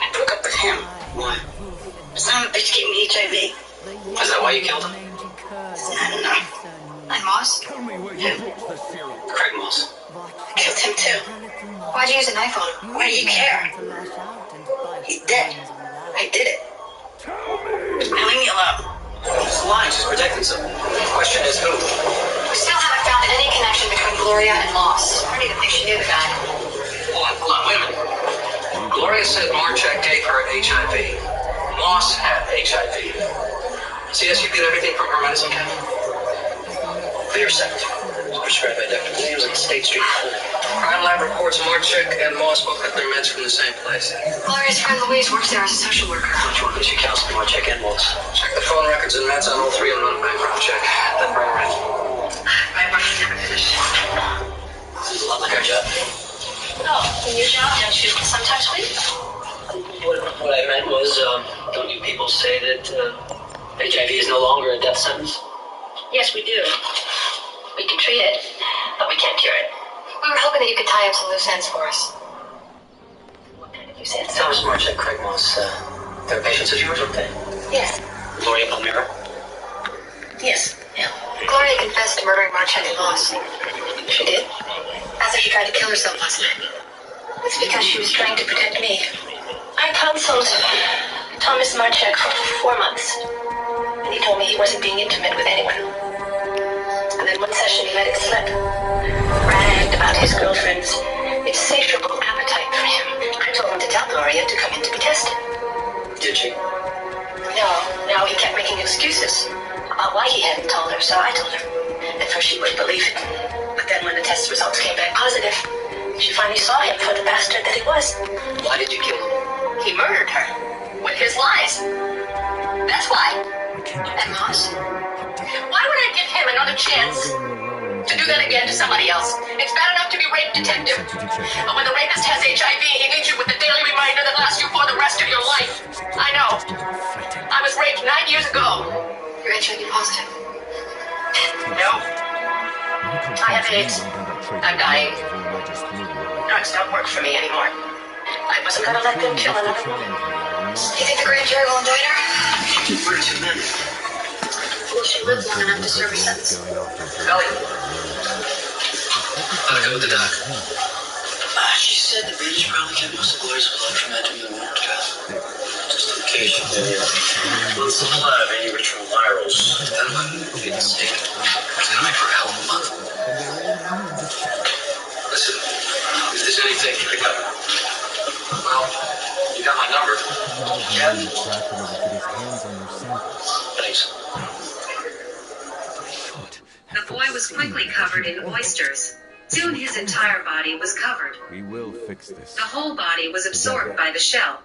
I broke up with him. Why? Son of a bitch gave me HIV. Is that why you killed him? I don't know. And Moss? Who? Craig Moss. Killed him too. Why'd you use a knife on him? Why do you care? He's dead. I did it. Now leave me alone. She's lying. She's protecting someone. The question is who? We still haven't found any connection between Gloria and Moss. I don't even think she knew the guy. Hold on, wait a minute. Gloria said Marchek gave her HIV. Moss had HIV. CSU did everything from her medicine cabinet? Vampyre. Prescribed by Dr. Williams at the State Street Clinic. Crime lab reports Marchek and Moss both got their meds from the same place. Gloria's friend Louise works there as a social worker. Which one did she counsel Marchek and Moss? Check the phone records and meds on all three and run a background check. Then bring her in. My brother's never finished. This is a lot like our job. No, hospitals say that HIV is no longer a death sentence? Yes, we do. We can treat it, but we can't cure it. We were hoping that you could tie up some loose ends for us. What kind of loose ends? Thomas March and Craig Moss, they're patients of yours, weren't they? Yes. Gloria Palmyra? Yes. Yeah. Gloria confessed to murdering Marchette and Moss. She did? After she tried to kill herself last night. It's because she was trying to protect me. I counseled Thomas Marchek for 4 months. And he told me he wasn't being intimate with anyone. And then one session he let it slip. Bragged about his girlfriend's insatiable appetite for him. I told him to tell Gloria to come in to be tested. Did she? No, he kept making excuses about why he hadn't told her, so I told her. At first she wouldn't believe it. But then when the test results came back positive, she finally saw him for the bastard that he was. Why did you kill him? He murdered her. With his lies. That's why. And Moss? Why would I give him another chance to do that again to somebody else? It's bad enough to be rape detective. But when the rapist has HIV, he needs you with a daily reminder that lasts you for the rest of your life. I know. I was raped 9 years ago. You're HIV positive? No. I have AIDS. I'm dying. Drugs don't work for me anymore. I wasn't gonna let them kill another woman. You think the grand jury will indict her? She murdered 2 men. Will she live long enough to serve her sentence? Ellie. I'll go with the doc. She said the British probably kept most of Gloria's blood from entering the wound draft. Just in case she did. One supply of antiretrovirals. That might be the same. Tonight for a hell of a month. Listen, if there's anything you pick up, well, you got my number. Yeah? Thanks. The boy was quickly covered in oysters. Soon his entire body was covered. We will fix this. The whole body was absorbed by the shell.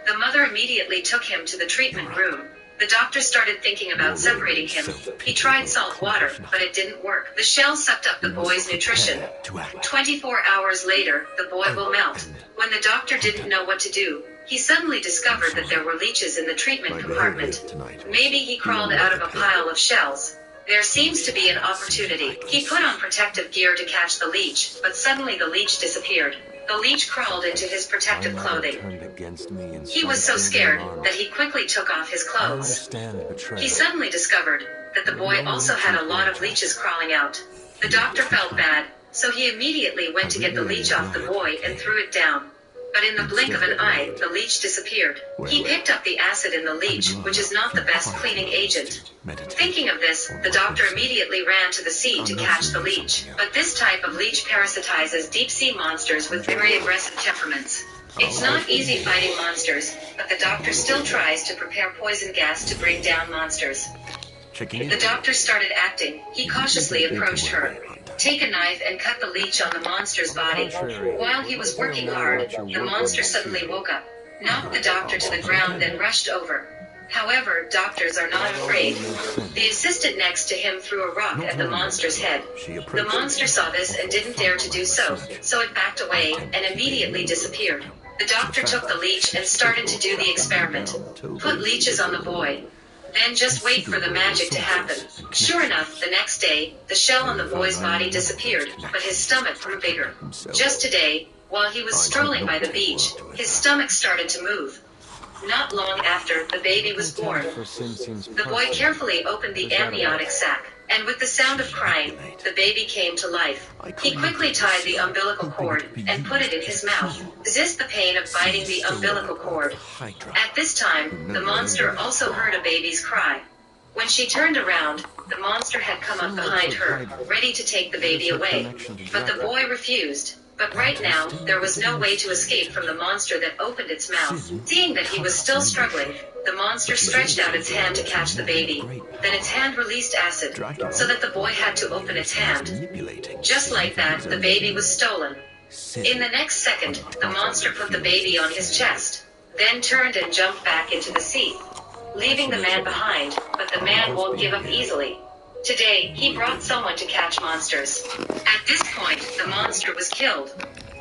The mother immediately took him to the treatment room. The doctor started thinking about separating him. He tried salt water, but it didn't work. The shell sucked up the boy's nutrition. 24 hours later, the boy will melt. When the doctor didn't know what to do, he suddenly discovered that there were leeches in the treatment compartment. Maybe he crawled out of a pile of shells. There seems to be an opportunity. He put on protective gear to catch the leech, but suddenly the leech disappeared. The leech crawled into his protective clothing. He was so scared that he quickly took off his clothes. He suddenly discovered that the boy also had a lot of leeches crawling out. The doctor felt bad, so he immediately went to get the leech off the boy and threw it down. But in the blink of an eye, the leech disappeared. He picked up the acid in the leech, which is not the best cleaning agent. Thinking of this, the doctor immediately ran to the sea to catch the leech. But this type of leech parasitizes deep-sea monsters with very aggressive temperaments. It's not easy fighting monsters, but the doctor still tries to prepare poison gas to bring down monsters. The doctor started acting. He cautiously approached her. Take a knife and cut the leech on the monster's body. While he was working hard, the monster suddenly woke up, knocked the doctor to the ground, then rushed over. However, doctors are not afraid. The assistant next to him threw a rock at the monster's head. The monster saw this and didn't dare to do so, so it backed away and immediately disappeared. The doctor took the leech and started to do the experiment. Put leeches on the boy. Then just wait for the magic to happen. Sure enough, the next day, the shell on the boy's body disappeared, but his stomach grew bigger. Just today, while he was strolling by the beach, his stomach started to move. Not long after, the baby was born. The boy carefully opened the amniotic sac, and with the sound of crying, the baby came to life. He quickly tied the umbilical cord and put it in his mouth. Resist the pain of biting the umbilical cord. At this time, the monster also heard a baby's cry. When she turned around, the monster had come up behind her, ready to take the baby away. But the boy refused. But right now, there was no way to escape from the monster that opened its mouth. Seeing that he was still struggling, the monster stretched out its hand to catch the baby. Then its hand released acid, so that the boy had to open its hand. Just like that, the baby was stolen. In the next second, the monster put the baby on his chest, then turned and jumped back into the sea, leaving the man behind, but the man won't give up easily. Today, he brought someone to catch monsters. At this point, the monster was killed.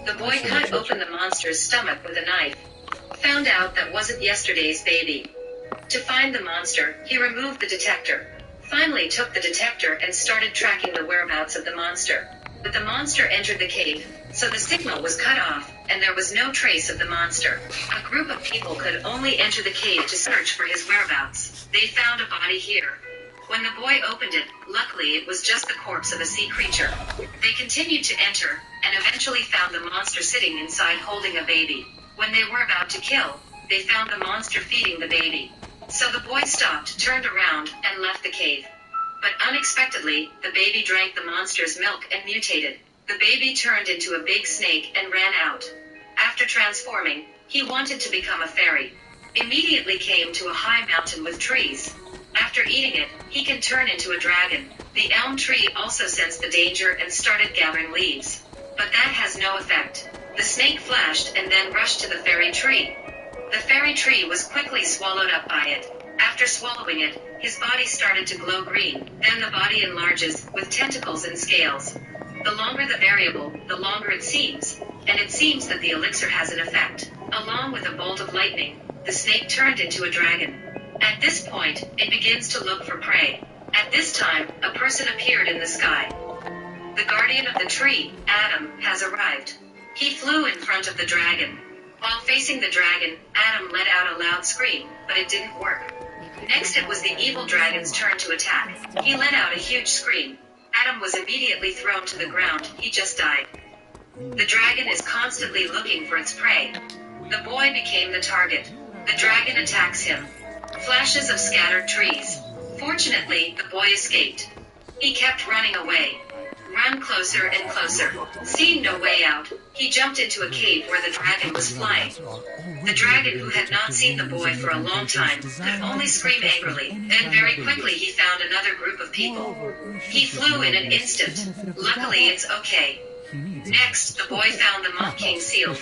The boy cut open the monster's stomach with a knife. Found out that wasn't yesterday's baby. To find the monster, he removed the detector. Finally took the detector and started tracking the whereabouts of the monster. But the monster entered the cave, so the signal was cut off, and there was no trace of the monster. A group of people could only enter the cave to search for his whereabouts. They found a body here. When the boy opened it, luckily it was just the corpse of a sea creature. They continued to enter, and eventually found the monster sitting inside holding a baby. When they were about to kill, they found the monster feeding the baby. So the boy stopped, turned around, and left the cave. But unexpectedly, the baby drank the monster's milk and mutated. The baby turned into a big snake and ran out. After transforming, he wanted to become a fairy. Immediately came to a high mountain with trees. After eating it, he can turn into a dragon. The elm tree also sensed the danger and started gathering leaves. But that has no effect. The snake flashed and then rushed to the fairy tree. The fairy tree was quickly swallowed up by it. After swallowing it, his body started to glow green. Then the body enlarges, with tentacles and scales. The longer the variable, the longer it seems. And it seems that the elixir has an effect. Along with a bolt of lightning, the snake turned into a dragon. At this point, it begins to look for prey. At this time, a person appeared in the sky. The guardian of the tree, Adam, has arrived. He flew in front of the dragon. While facing the dragon, Adam let out a loud scream, but it didn't work. Next it was the evil dragon's turn to attack. He let out a huge scream. Adam was immediately thrown to the ground, he just died. The dragon is constantly looking for its prey. The boy became the target. The dragon attacks him. Flashes of scattered trees. Fortunately, the boy escaped. He kept running away. Run closer and closer. Seeing no way out, he jumped into a cave where the dragon was flying. The dragon, who had not seen the boy for a long time, could only scream angrily. Then very quickly he found another group of people. He flew in an instant. Luckily it's okay. Next, the boy found the Monk King seal.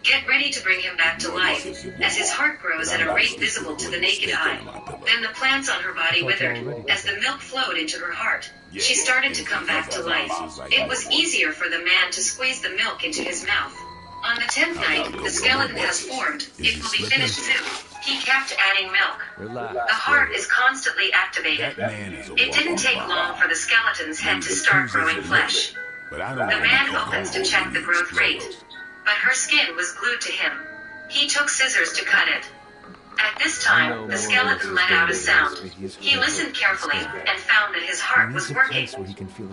Get ready to bring him back to life, as his heart grows at a rate visible to the naked eye. Then the plants on her body withered, as the milk flowed into her heart. She started to come back to life. It was easier for the man to squeeze the milk into his mouth. On the 10th night, the skeleton has formed. It will be finished soon. He kept adding milk. The heart is constantly activated. It didn't take long for the skeleton's head to start growing flesh. The man opens to check the growth rate. But her skin was glued to him. He took scissors to cut it. At this time, the skeleton let out a sound. He listened carefully and found that his heart was working.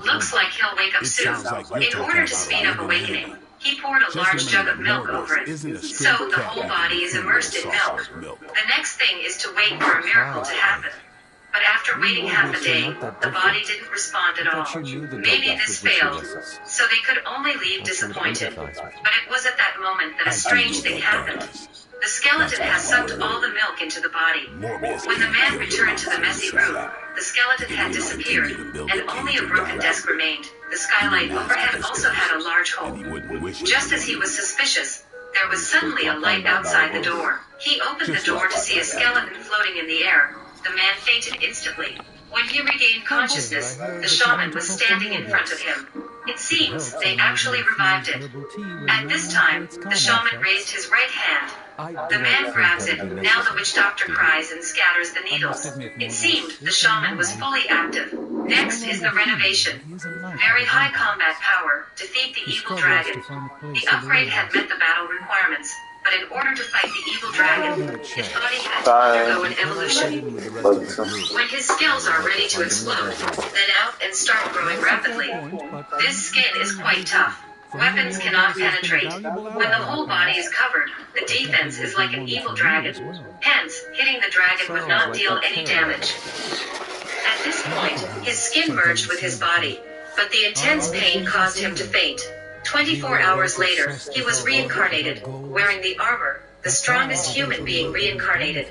Looks like he'll wake up soon. In order to speed up awakening, he poured a large jug of milk over it. So the whole body is immersed in milk. The next thing is to wait for a miracle to happen. But after waiting half a day, the body didn't respond at all. Maybe this failed, so they could only leave disappointed. But it was at that moment that a strange thing happened. The skeleton has sucked all the milk into the body. When the man returned to the messy room, the skeleton had disappeared, and only a broken desk remained. The skylight overhead also had a large hole. Just as he was suspicious, there was suddenly a light outside the door. He opened the door to see a skeleton floating in the air. The man fainted instantly. When he regained consciousness, the shaman was standing in front of him. It seems they actually revived it. At this time, the shaman raised his right hand. The man grabs it. Now the witch doctor cries and scatters the needles. It seemed the shaman was fully active. Next is the renovation. Very high combat power. Defeat the evil dragon. The upgrade had met the battle requirements. But in order to fight the evil dragon, his body had to undergo an evolution. When his skills are ready to explode, then out and start growing rapidly. This skin is quite tough. Weapons cannot penetrate. When the whole body is covered, the defense is like an evil dragon. Hence, hitting the dragon would not deal any damage. At this point, his skin merged with his body, but the intense pain caused him to faint. 24 hours later, he was reincarnated, wearing the armor, the strongest human being reincarnated.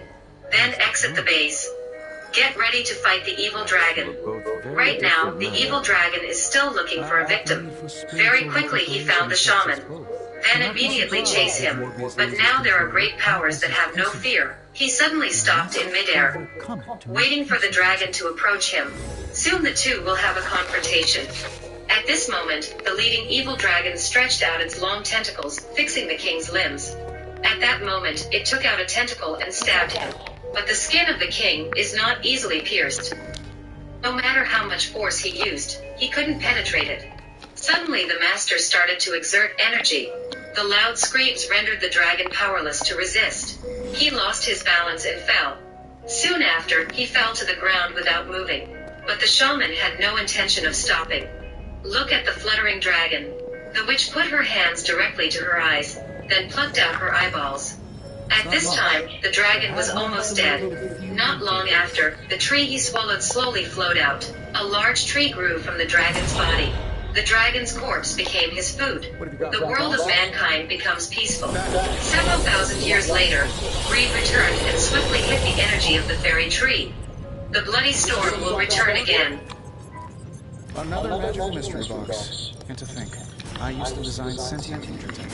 Then exit the base. Get ready to fight the evil dragon. Right now, the evil dragon is still looking for a victim. Very quickly he found the shaman. Then immediately chase him. But now there are great powers that have no fear. He suddenly stopped in midair, waiting for the dragon to approach him. Soon the two will have a confrontation. At this moment, the leading evil dragon stretched out its long tentacles, fixing the king's limbs. At that moment, it took out a tentacle and stabbed him. But the skin of the king is not easily pierced. No matter how much force he used, he couldn't penetrate it. Suddenly the master started to exert energy. The loud screams rendered the dragon powerless to resist. He lost his balance and fell. Soon after, he fell to the ground without moving. But the shaman had no intention of stopping. Look at the fluttering dragon. The witch put her hands directly to her eyes, then plucked out her eyeballs. At this time, the dragon was almost dead. Not long after, the tree he swallowed slowly flowed out. A large tree grew from the dragon's body. The dragon's corpse became his food. The world of mankind becomes peaceful. Several thousand years later, greed returned and swiftly hit the energy of the fairy tree. The bloody storm will return again. Another magical mystery box. And to think, I used to design sentient future tech.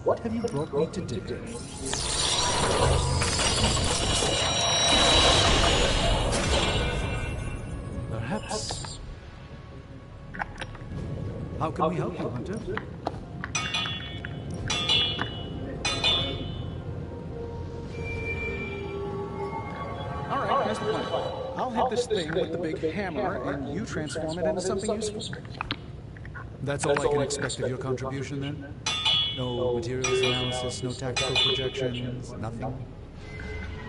What have you brought me today? Perhaps. How can we help you, Hunter? All right, here's the plan. I'll hit this thing with the big hammer, and you transform it into something useful. That's all I can expect of your contribution, then? No materials analysis, no tactical projections, nothing?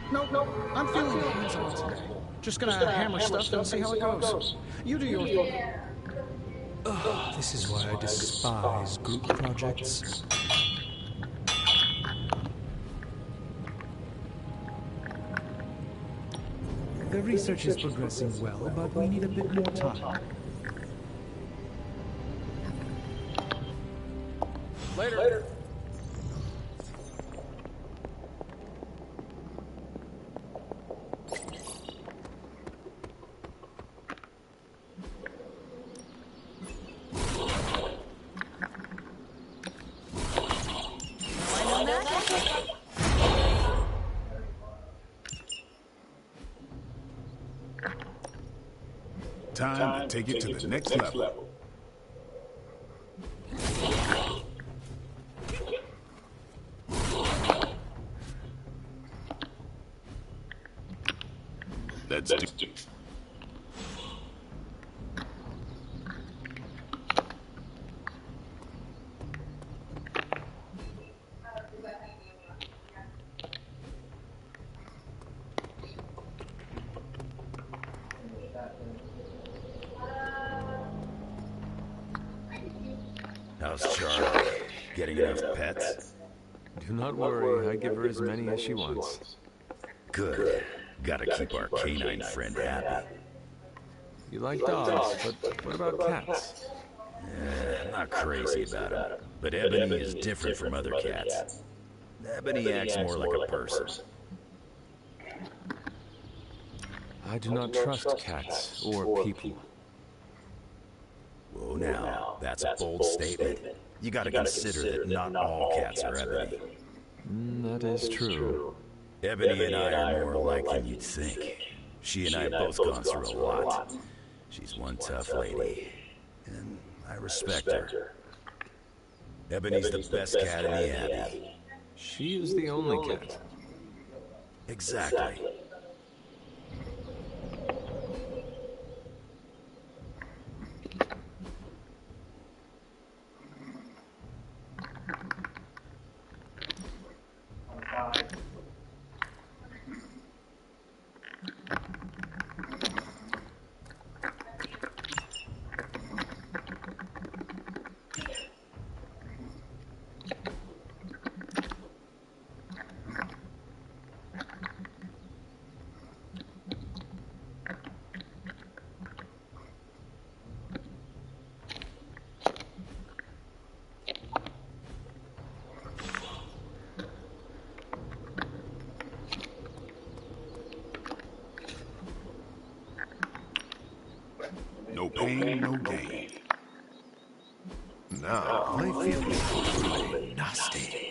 Nope. I'm feeling hands-on today. Just gonna hammer stuff and see how it goes. You do your... Ugh, this is why I despise group projects. The research is progressing well, but we need a bit more time. Later. Time to take it to the next level. Let's do. How's Charlie? Getting enough pets? Do not worry, I give her as many as she wants. Good. Gotta keep our canine friend happy. You like dogs, but what about cats? I'm not crazy about them, but Ebony is different from other cats. Ebony acts more like a person. I do not trust cats or people. Whoa now, that's a bold statement. You gotta consider that not all cats are Ebony. That is true. Ebony and I are more alike than you'd think. She and I have both gone through a lot. She's one tough lady, and I respect her. Ebony's the best cat in the Abbey. She is the only cat. Exactly. No pain, no gain. now I feel really nasty.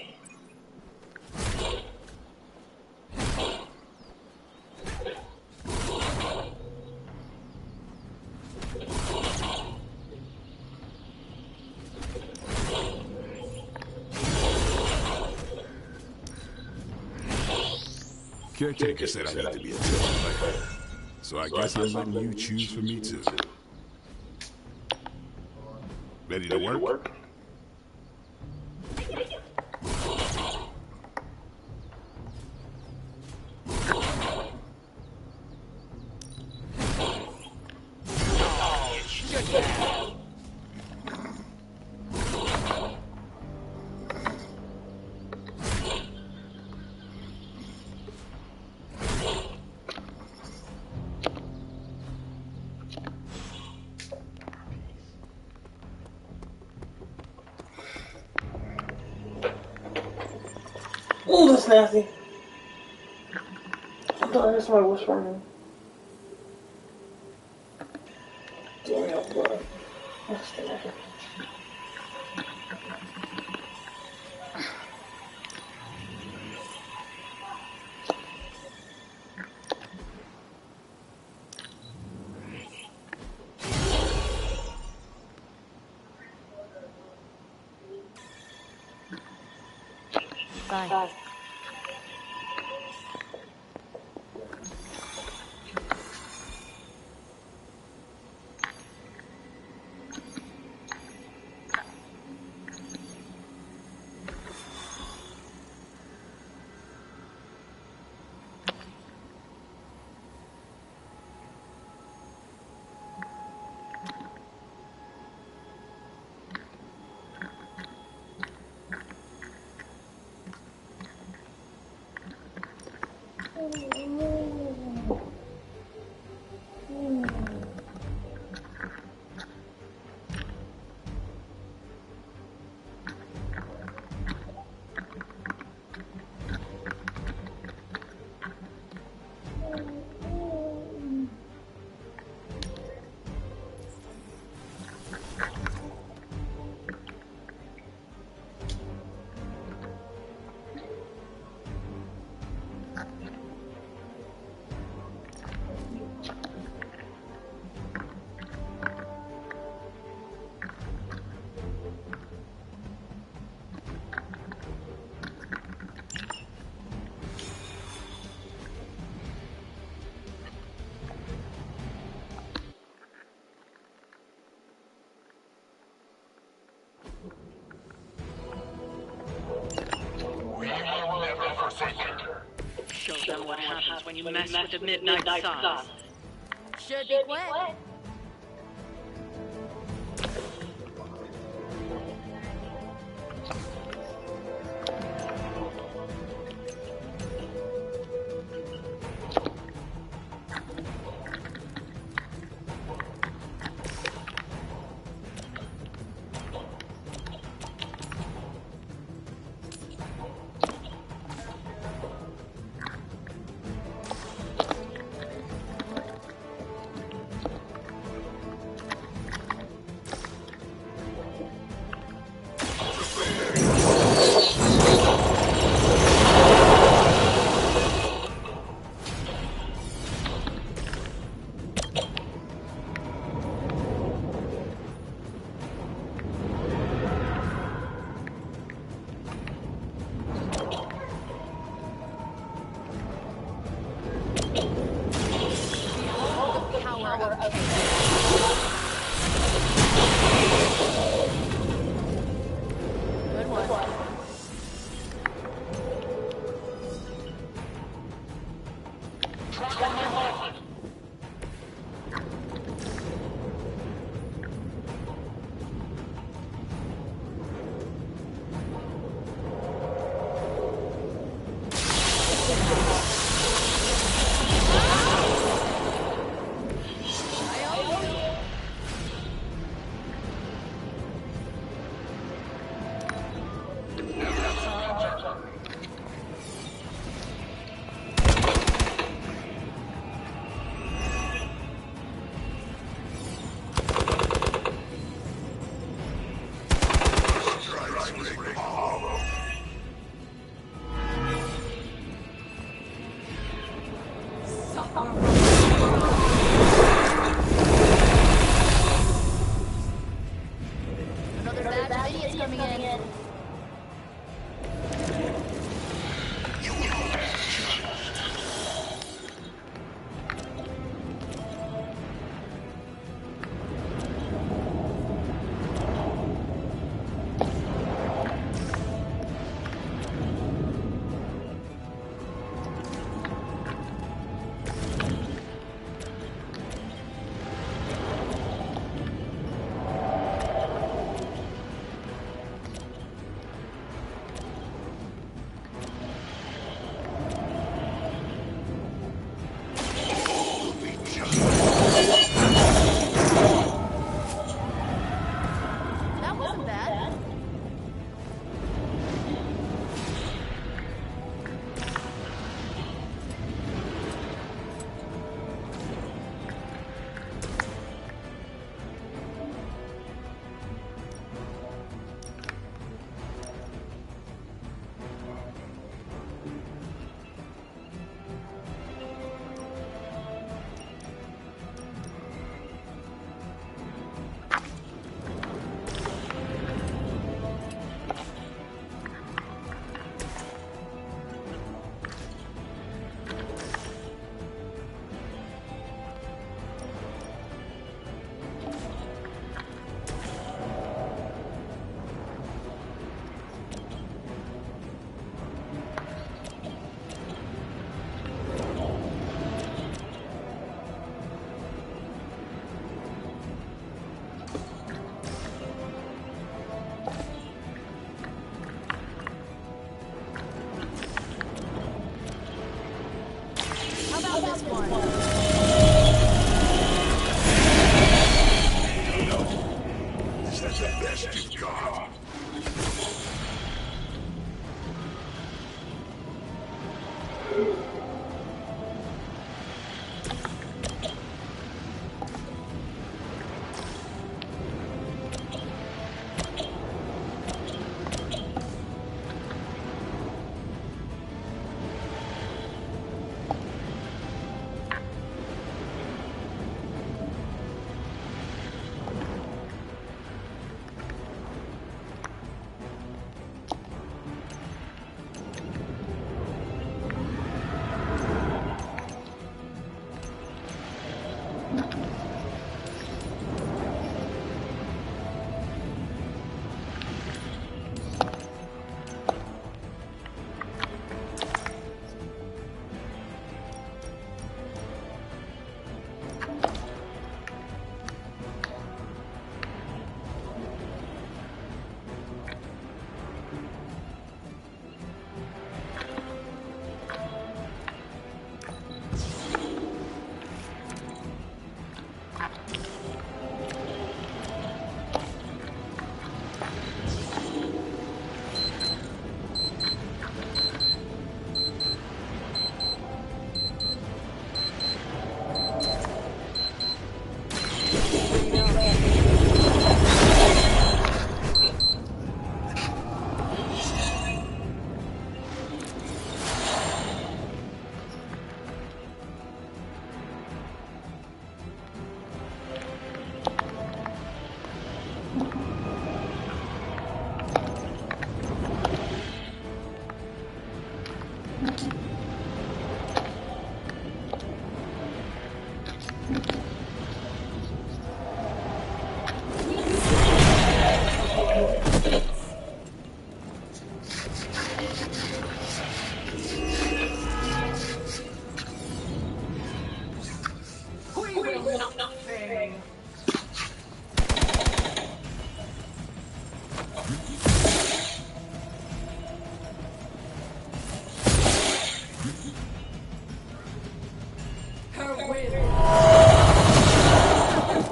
Caretaker said I need to be a tough player. So I guess I'm letting you choose for me too. Ready to work? Ooh, that's nasty. I thought I heard somebody whispering. Damn, blood. That's nasty. Bye. Show them what happens when you mess with the Midnight Suns. Should be quick. Another batch of idiots coming in. That wasn't bad. How about this one? Is that the best you've got?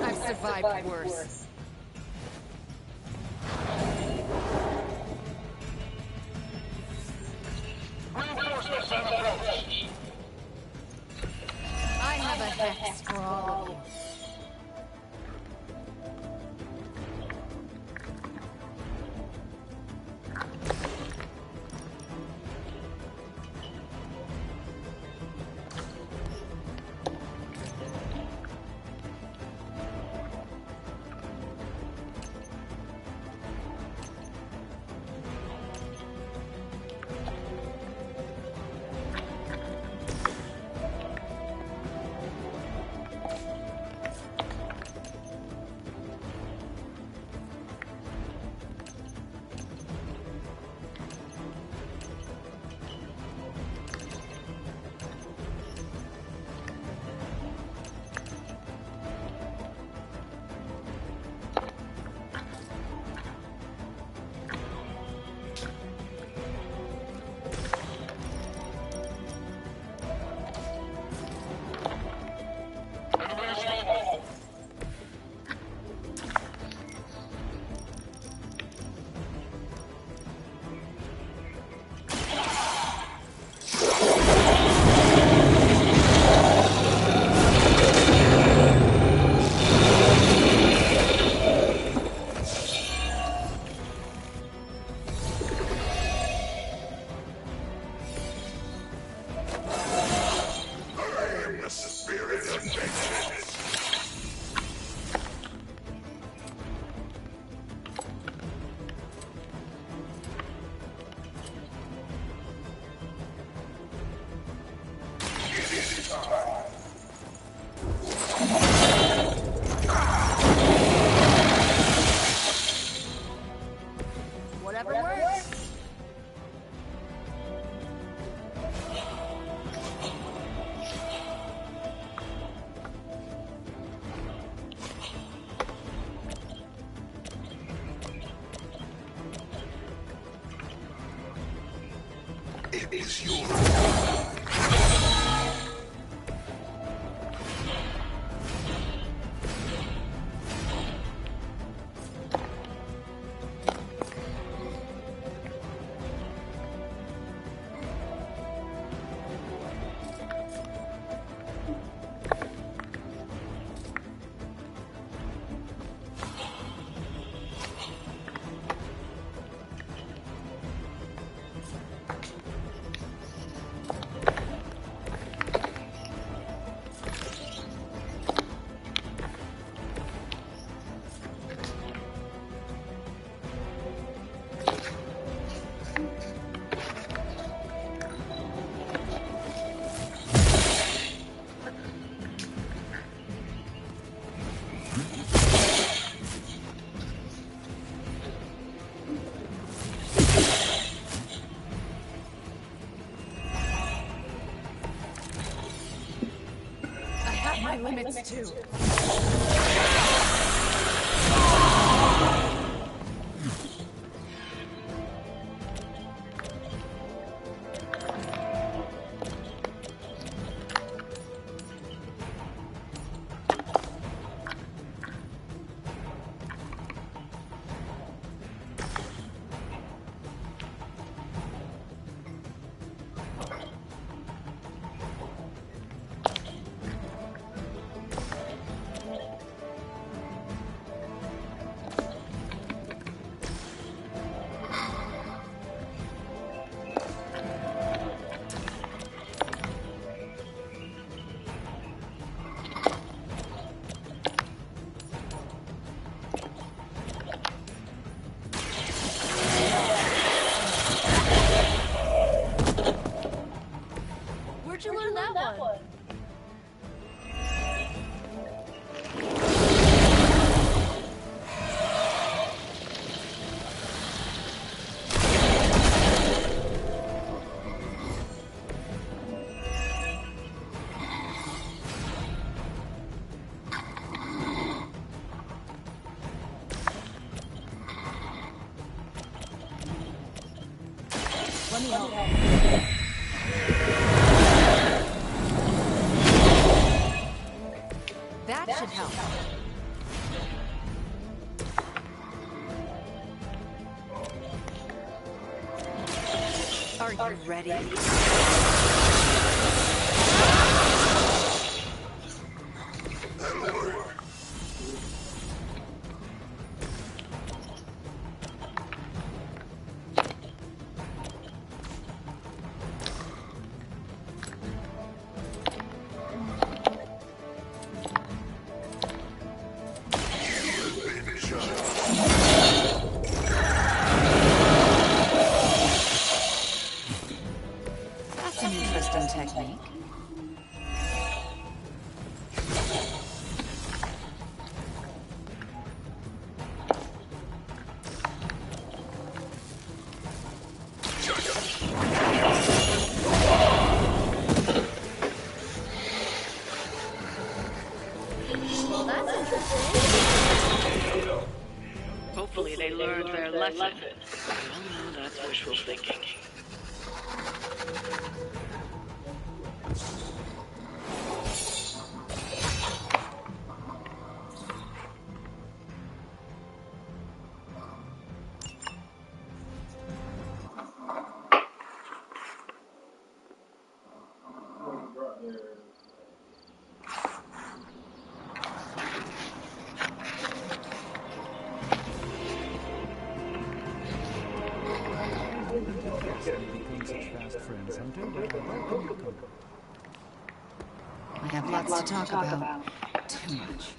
I've survived worse. I have a hex for all of you. is yours. My limits too. Where'd you learn that one? Let me help. That should help. Are you ready? That's an interesting technique. Well, that's interesting. Hopefully they learned their lesson. Well, no, that's wishful thinking. I have lots to talk about. Too much.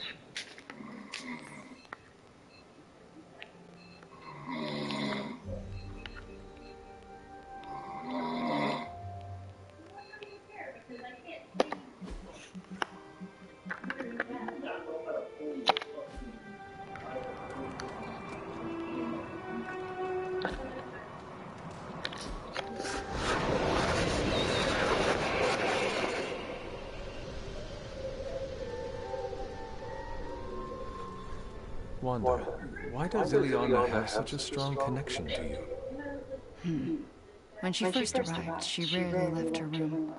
Wanda, why does Ileana have such a strong connection to you? When she first arrived, she rarely left her room.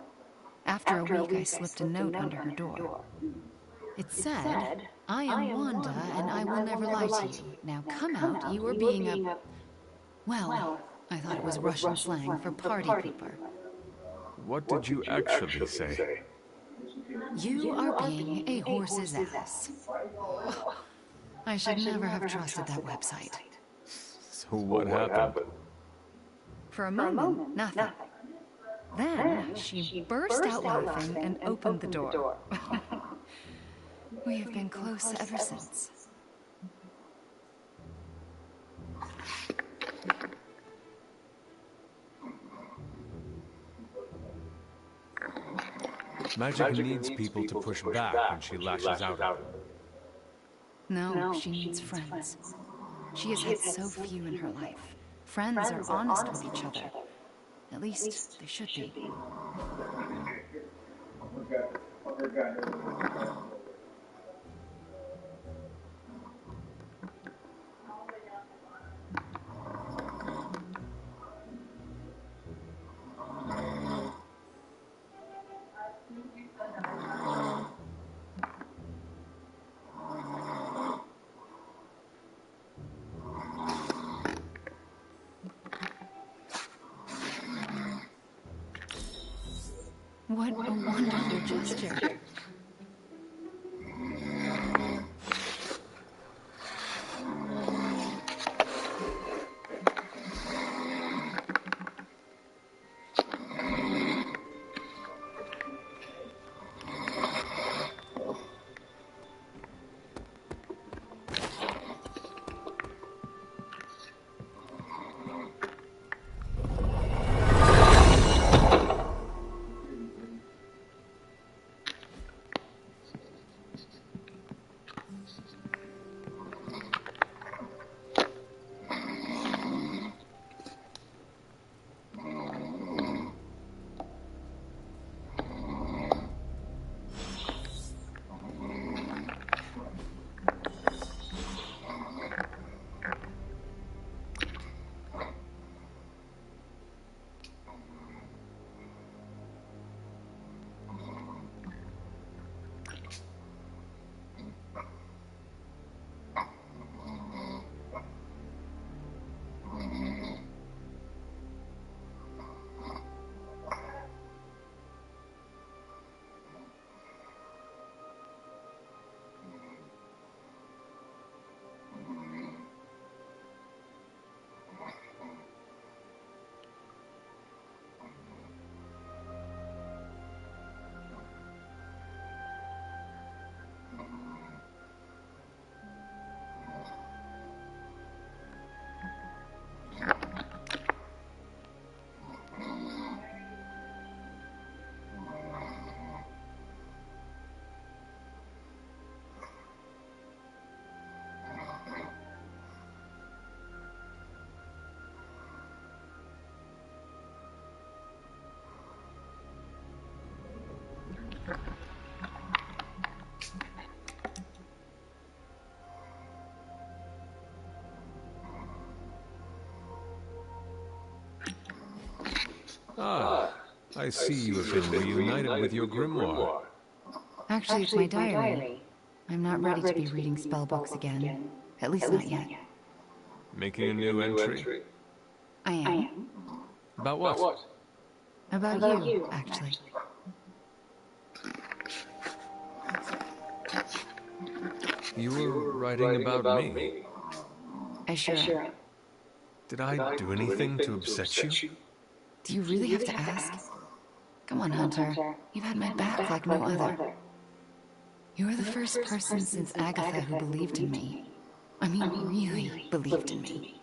After a week, I slipped a note under her door. It said, "I am Wanda, and I will never lie to you. Now come out, you are being a..." Well, I thought it was Russian slang for party pooper. What did you actually say? You are being a horse's ass. Oh, I should never have trusted that website. So what happened? For a moment, nothing. Then she burst out laughing and opened the door. We have been close ever since. Magic needs people to push back when she lashes out at them. No, she needs friends. She has had so few in her life. Friends are honest with each other. At least, they should be. What a wonderful gesture. Ah, I see you have been reunited with your grimoire. Actually, it's my diary. I'm not ready to be reading spellbooks again. At least not yet. Making a new entry? I am. About what? About you, actually. You were writing about me. I sure am. Did I do anything to upset you? Do you really have to ask? Come on, Hunter. You've had my back like no other. You're the first person since Agatha who believed in me. I mean, really believed in me.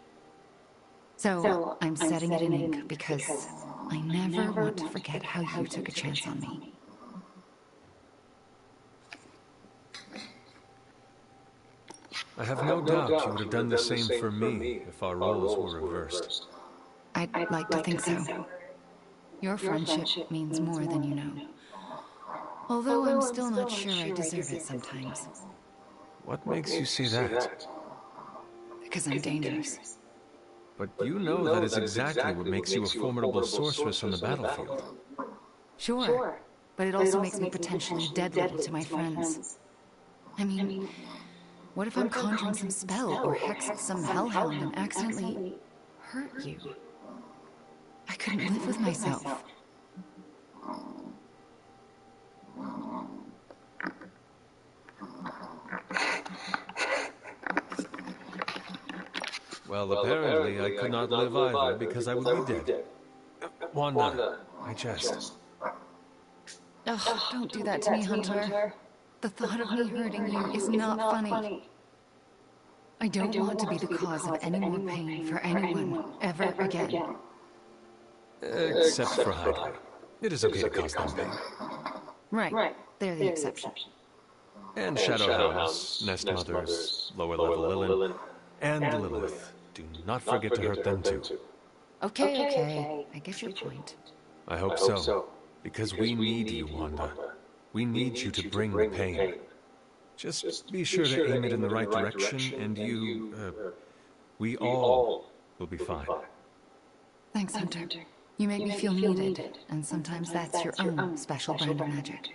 So, I'm setting it in ink because I never want to forget how you took a chance on me. I have no doubt you would have done the same for me if our roles were reversed. I'd like to think so. Your friendship means more than you know. Although I'm still not sure I deserve it sometimes. What makes you say that? Because I'm dangerous. But you know that is exactly what makes you a formidable sorceress on the battlefield. Sure, but it also makes me potentially deadly to my friends. I mean, what if I'm conjuring some spell or hexed some hellhound and accidentally hurt you? I couldn't live with myself. Well, apparently I could not live either because I would be dead. Wanda, I jest. Ugh, don't do that to me, Hunter. The thought of me hurting you is not funny. I don't want to be the cause of any more pain for anyone ever again. Except for Hydra. It is okay to cause them pain. Right, they're the exception. And Shadowhounds, Nest Mothers, lower level Lilin, and Lilith. Do not forget to hurt them too. Okay, I get your point. I hope so, because we need you, Wanda. We need you to bring the pain. Just be sure to aim it in the right direction, and we all will be fine. Thanks, Hunter. You make me feel needed, and sometimes that's your own special brand of magic.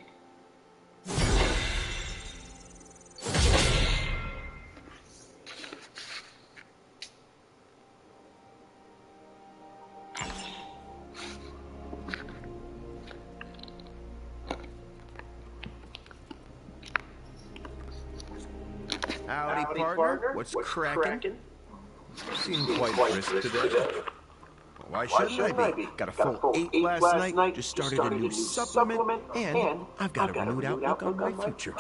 Howdy, partner. What's crackin'? You seem quite brisk today. Why shouldn't I be? Got a full 8 last night, just started a new supplement, and I've got a renewed outlook on my future.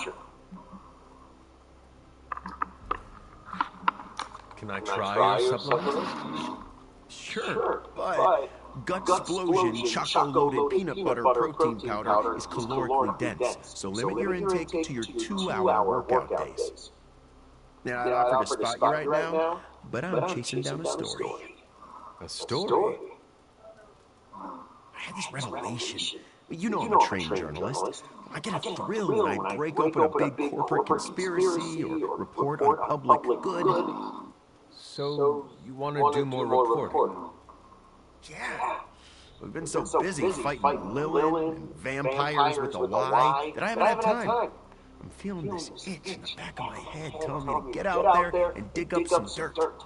Can I try your supplement? Sure, but Gut Explosion Choco-Loaded Peanut Butter Protein Powder is calorically dense, so limit your intake to your 2-hour workout days. Now, I'd offer to spot you right now, but I'm chasing down a story. A story? I had this revelation. You know I'm a trained journalist. I get a thrill when I break open a big corporate conspiracy or report on public good. So, you want to do more reporting? Yeah. We've been so busy fighting Lilin and vampires with a Y that I haven't had time. I'm feeling this itch in the back of my head telling me to get out there and dig up some dirt.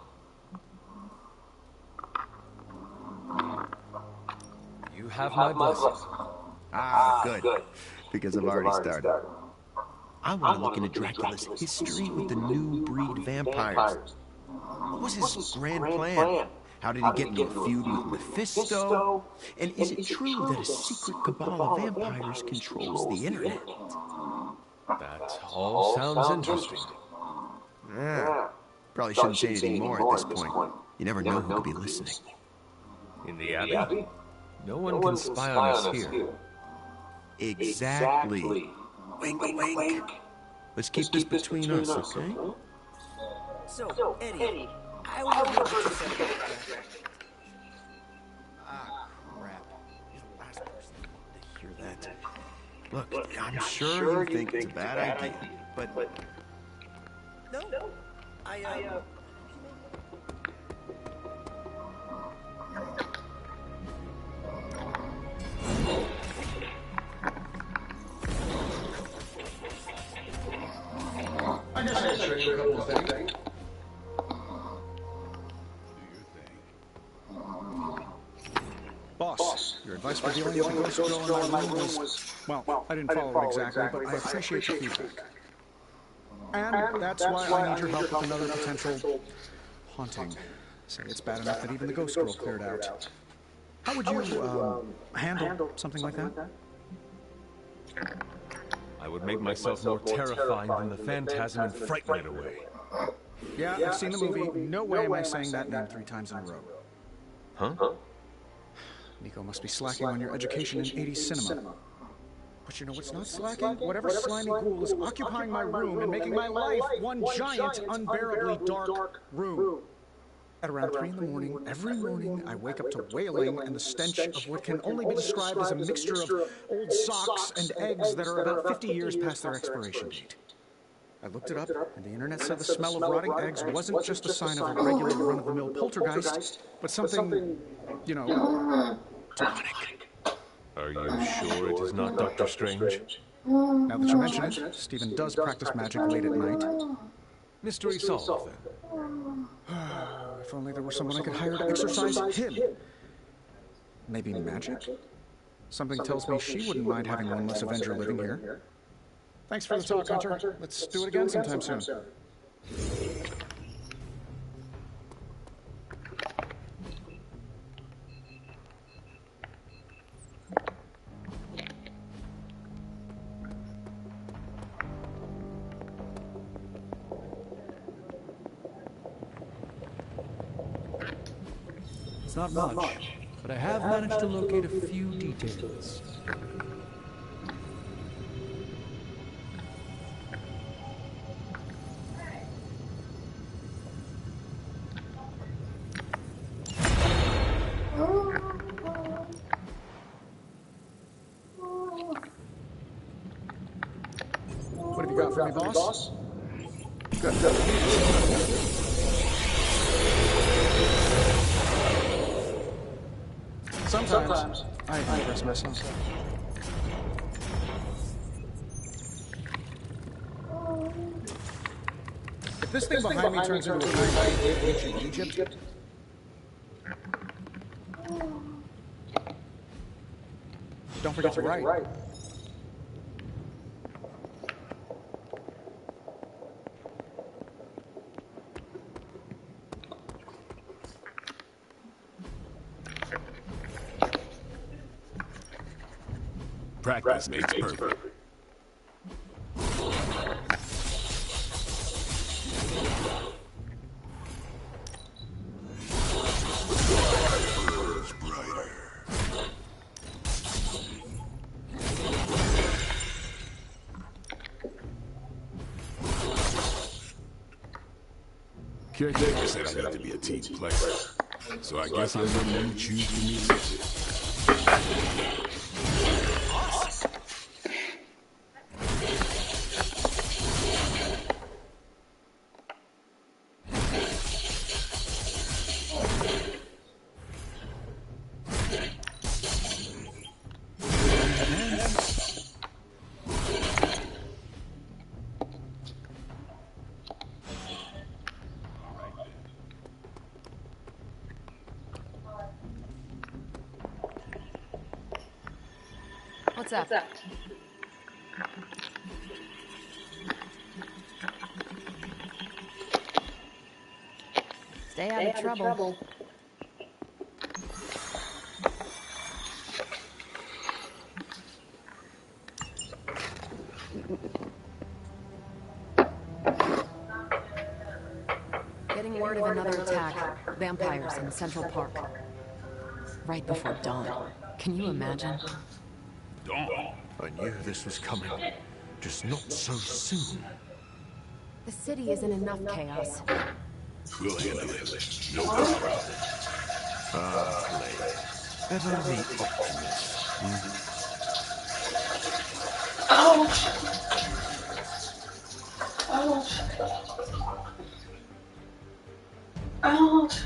You have my blessing. Ah, good. Because I've already started. I want to look into Dracula's history with the new breed vampires. What was his grand plan? How did he get into a feud with Mephisto? And is it true that a secret cabal of vampires controls the internet? That all sounds interesting. Yeah. Probably shouldn't say anything more at this point. You never know who could be listening. In the Abbey? No one can spy on us here. Exactly. Wink, wink. Let's keep this between us, okay? So, Eddie, I was wondering what you said about that. Ah, crap. You're the last person to hear that. Look, I'm sure you think it's a bad idea, but... No, I guess I should show you a couple of things. Boss, your advice for dealing with the ghost girl in my room was... Well, I didn't follow it exactly, but I appreciate the feedback. And that's why I need your help with another potential haunting. Say it's bad enough that even the ghost girl cleared out. How would you, handle something like that? I would make myself more terrifying than the phantasm and frighten it away. Yeah, I've seen the movie. No way am I saying that name 3 times in a row. Huh? Nico must be slacking on your education in 80s cinema. But you know what's not slacking? Whatever slimy ghoul is occupying my room and making my life one giant, unbearably dark room. At around 3 in the morning, every morning, I wake up to wailing and the stench of what can only be described as a mixture of old socks and eggs that are about 50 years past their expiration date. I looked it up, and the internet said the smell of rotting eggs wasn't just a sign of a regular run-of-the-mill poltergeist, but something, you know, demonic. Are you sure it is not Dr. Strange? Now that you mention it, Stephen does practice magic late at night. Mystery solved, then. If only there were someone I could hire to exorcise him. Maybe magic? Something tells me she wouldn't mind having one less Avenger living here. Thanks for the talk, Hunter. Let's do it again sometime soon. It's not much, but I have managed to locate a few details. What have you got for me, boss? Good. Sometimes I impress myself. If this thing behind me turns into a guy in ancient Egypt, don't forget to write. Practice makes perfect. Caretaker said I need to be a team player, so I guess I'm letting you choose for me. What's up? Stay out of trouble. Getting word of another attack. Vampires in Central Park. Right before dawn. Can you imagine? I knew this was coming, just not so soon. The city is in enough chaos. We'll handle it. No problem. Ah, Blade. Ever the optimist. Ouch! Ouch! Ouch!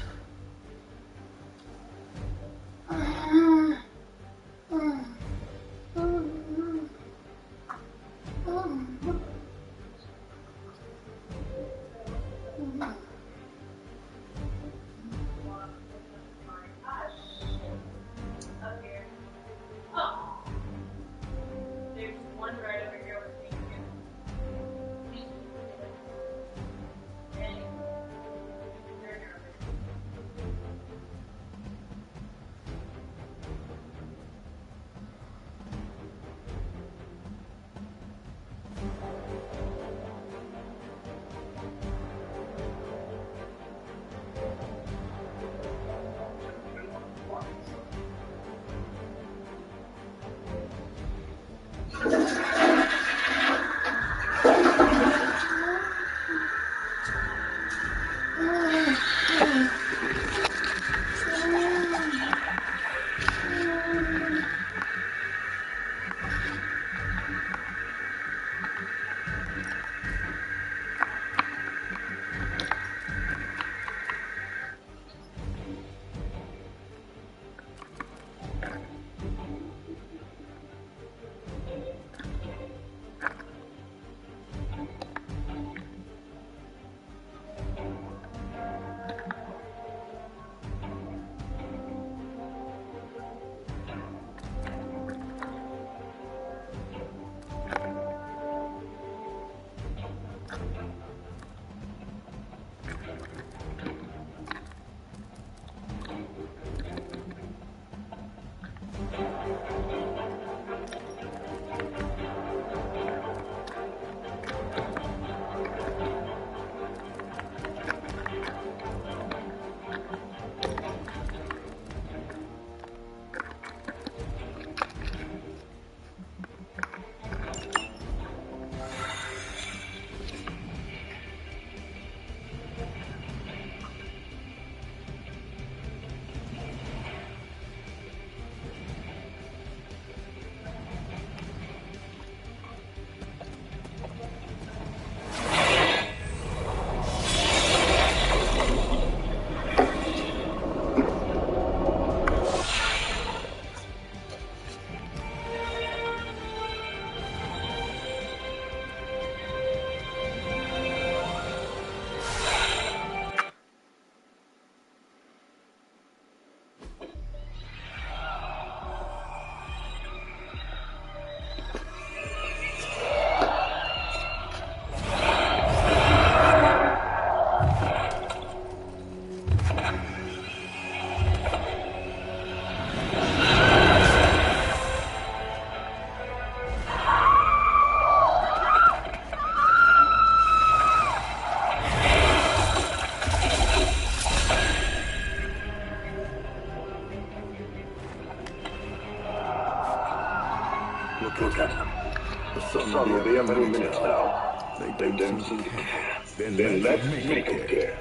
The sun will be every minute now. They don't seem to care. Then let's make them care.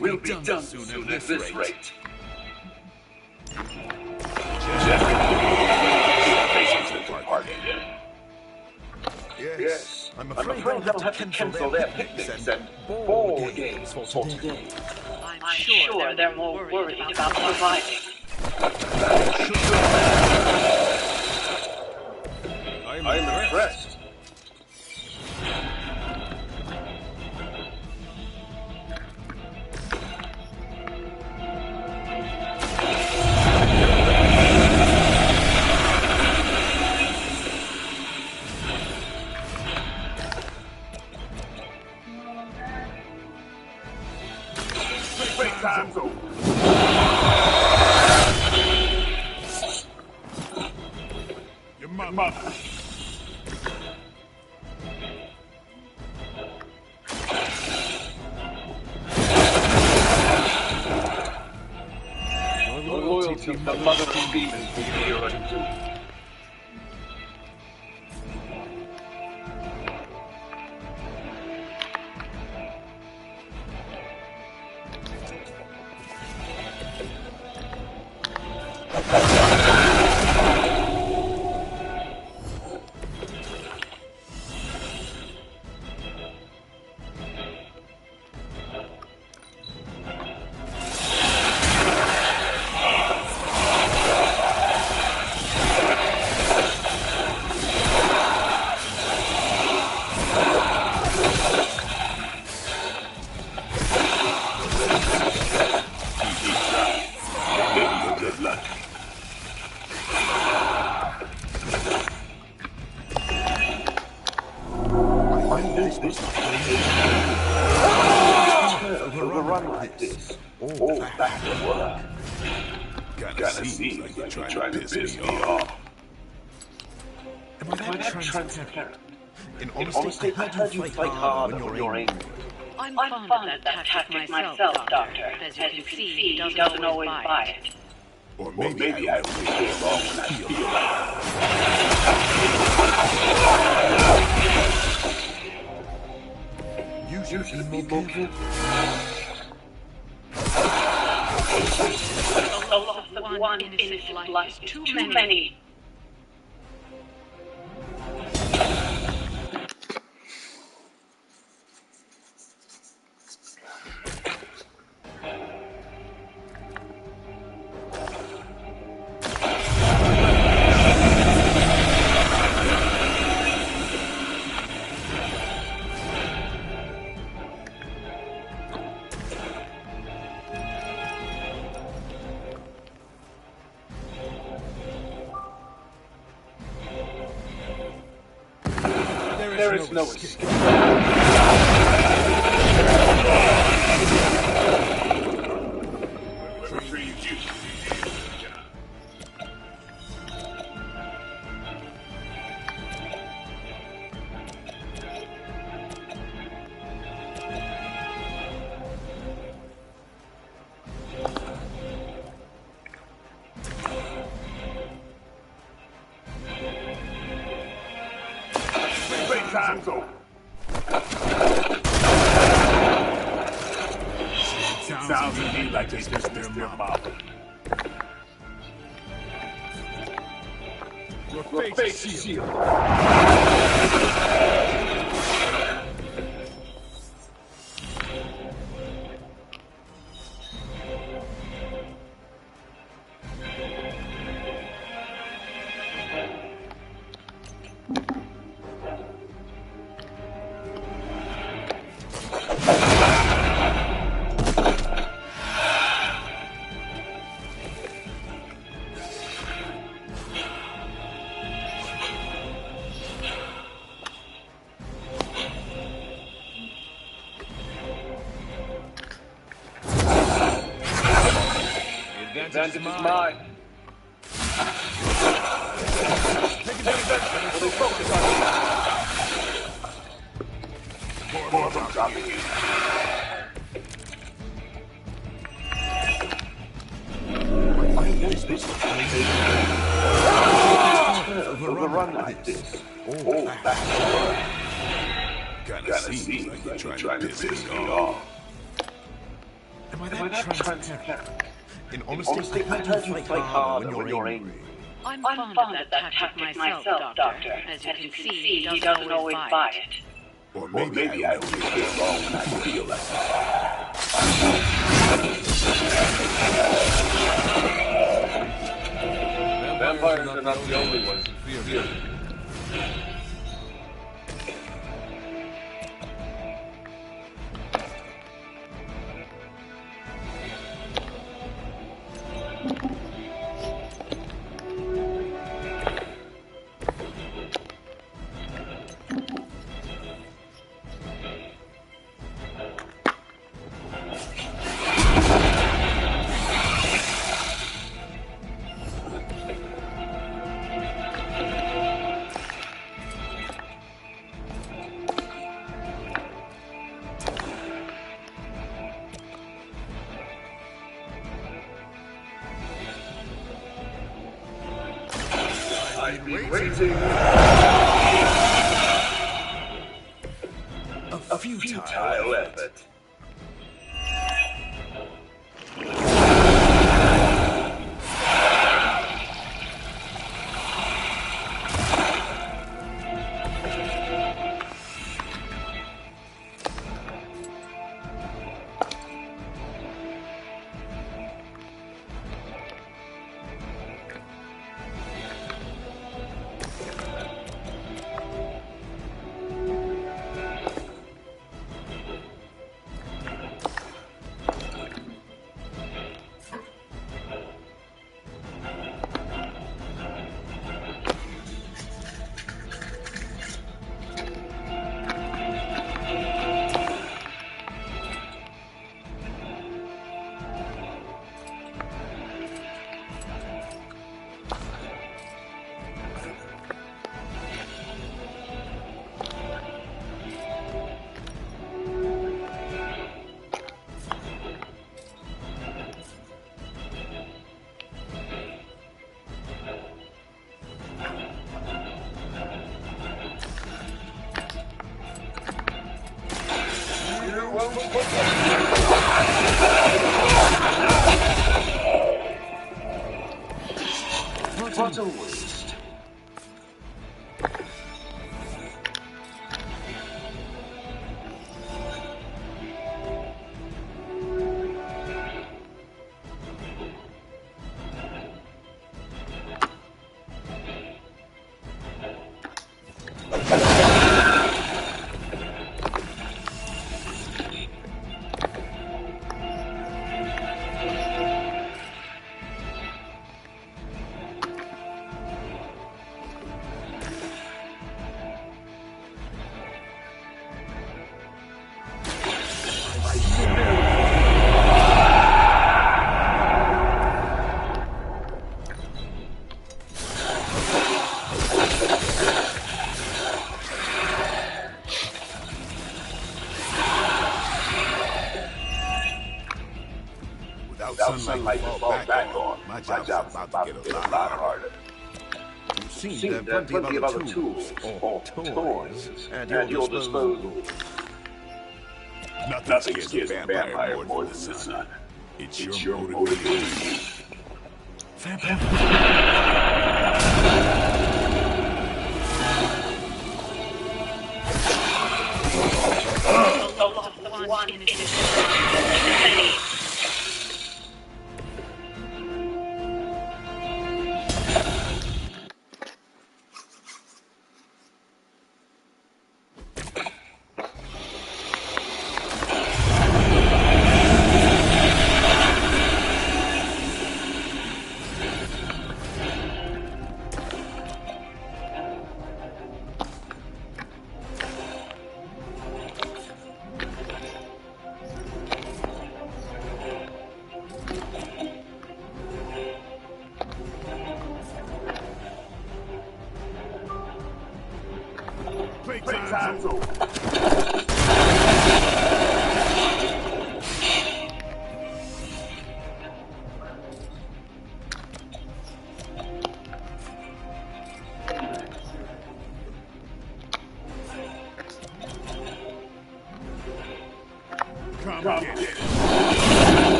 We'll be done soon at this rate. Yes, I'm afraid they'll have to cancel their picnics and ball games for today. I'm sure they're more worried about surviving. I'm impressed. Time's over. Your mother. Your loyalty to the mother of demons will be your too. Kinda seems like you're trying to piss me off. Am I that transparent? In honesty, I heard you fight hard when you're angry. I'm fond of that tactic myself, Doctor. As you can see, he doesn't always buy it. Or maybe I only feel wrong when I feel like. You should be more careful. The loss of one innocent life is too many. There is no escape. Time's over. Sounds to me like they missed their mouth. Your face is sealed. Advantage is mine. Take advantage while they focus on me. More of them dropping in. What is this? run like this. Oh, kinda seems like you're trying to piss me off. Am I that transparent? In honesty, I heard you fight harder when you're angry. I'm fond of that tactic myself, Doctor. As you can see, he doesn't always buy it. Or maybe I only get wrong when I feel like that. Vampires are not the only ones who fear me. I've been waiting. A futile effort. What a waste. Without sunlight to fall back on, my job's about to get a lot harder. You seem to have plenty of other tools, or toys, at your disposal. Nothing scares a vampire more than the sun. It's your motivation. Playtime's over. Come get it.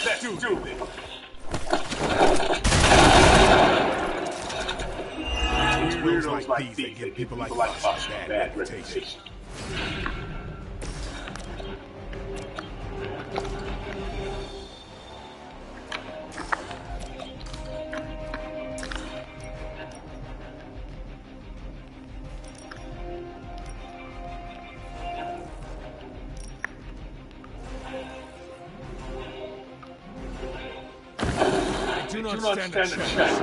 Let's do it. Weirdos like these that give people like us a bad reputation. Do not stand a chance.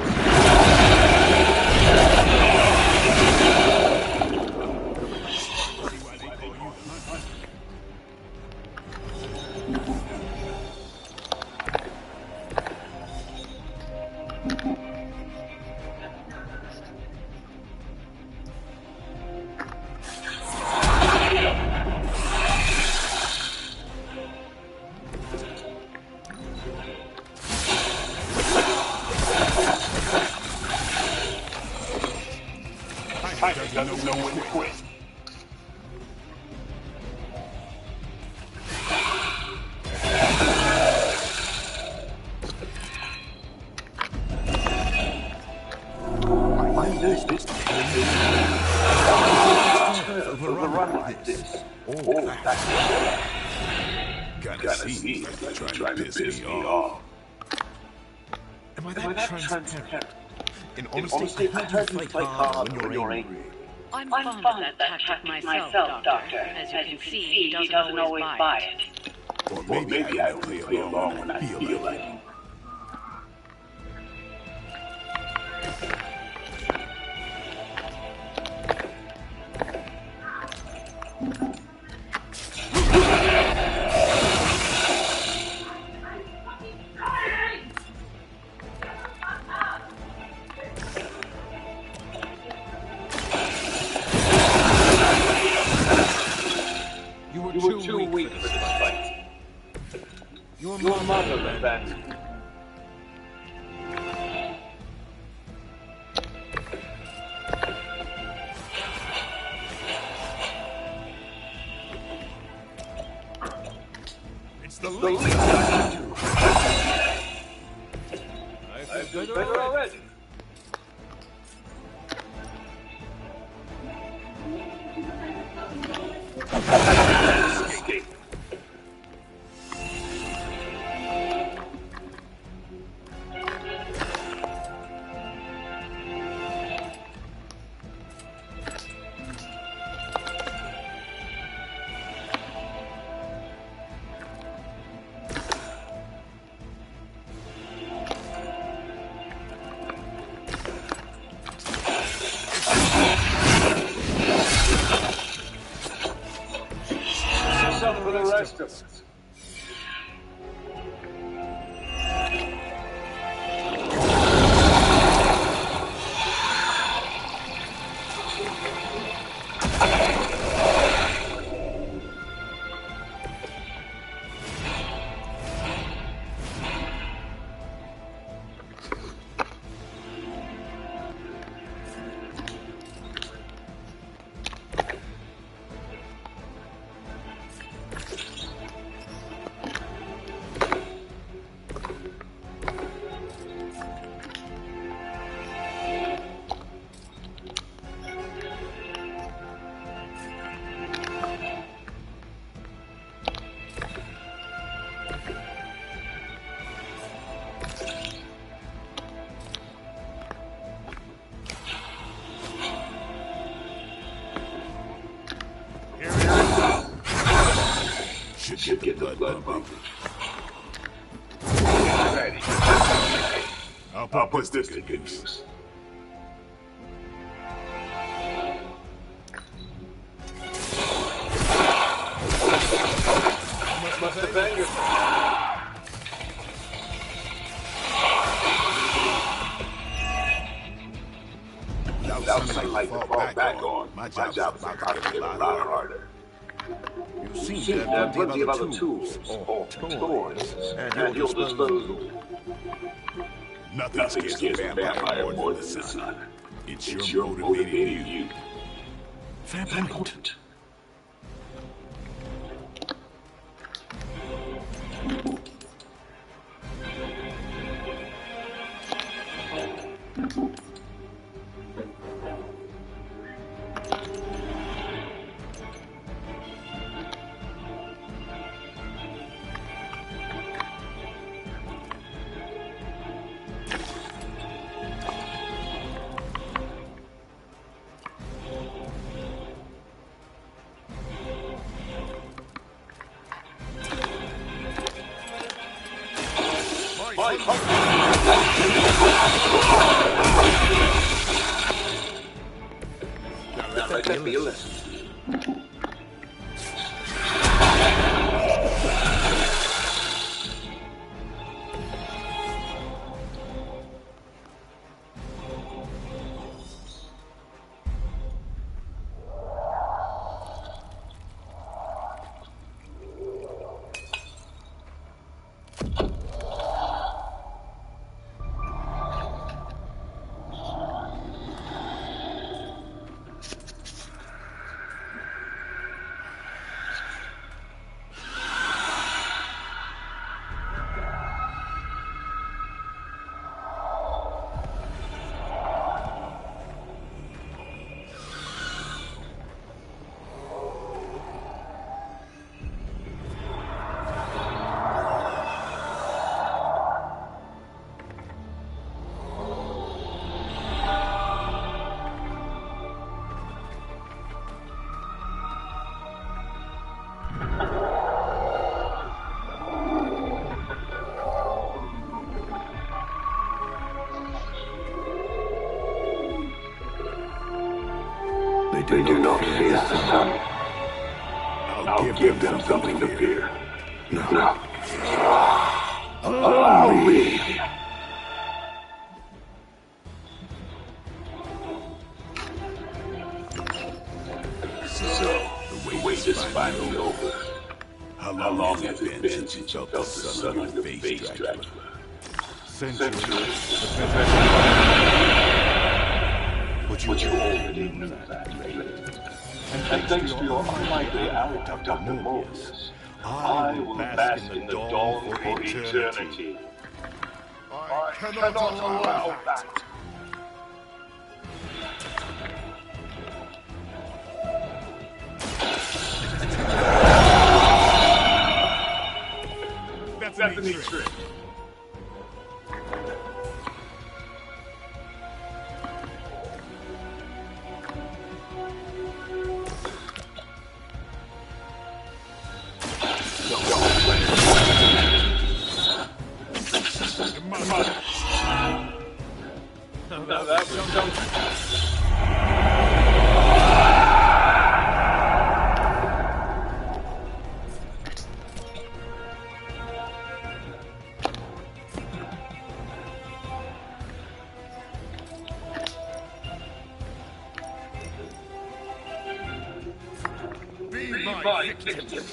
Doesn't know when to quit. Why is this overrun like this? Oh, that's Gotta see like they're trying to piss me off. Am I that transparent? In honesty, I heard you fight hard when you're angry. I'm fond of that tactic myself, Doctor. As you can see, he doesn't always buy it. Or maybe I only play along when I feel like it. You were too weak for this fight. Your mother, Vampyre. It's the least I can do. I feel better already. Escape. For the rest of us. Should get the blood pumping. Ready. I'll put this to use. Must have been your... My job's about to get a lot harder. You seem to have plenty of other tools, or toys, at your disposal. Nothing scares a vampire more than the sun. It's your motivated you. Fair point. Now let that be a lesson. They do not fear the sun. I'll give them something to fear. No. Allow me. So, the wait is finally over. How long has it been since you felt the sun on your face, Dracula? Centuries. But you already knew that, and thanks to your unlikely ally, Dr. Morbius, I will bask in the dawn for eternity. I cannot allow that. That's a neat trick. My victim.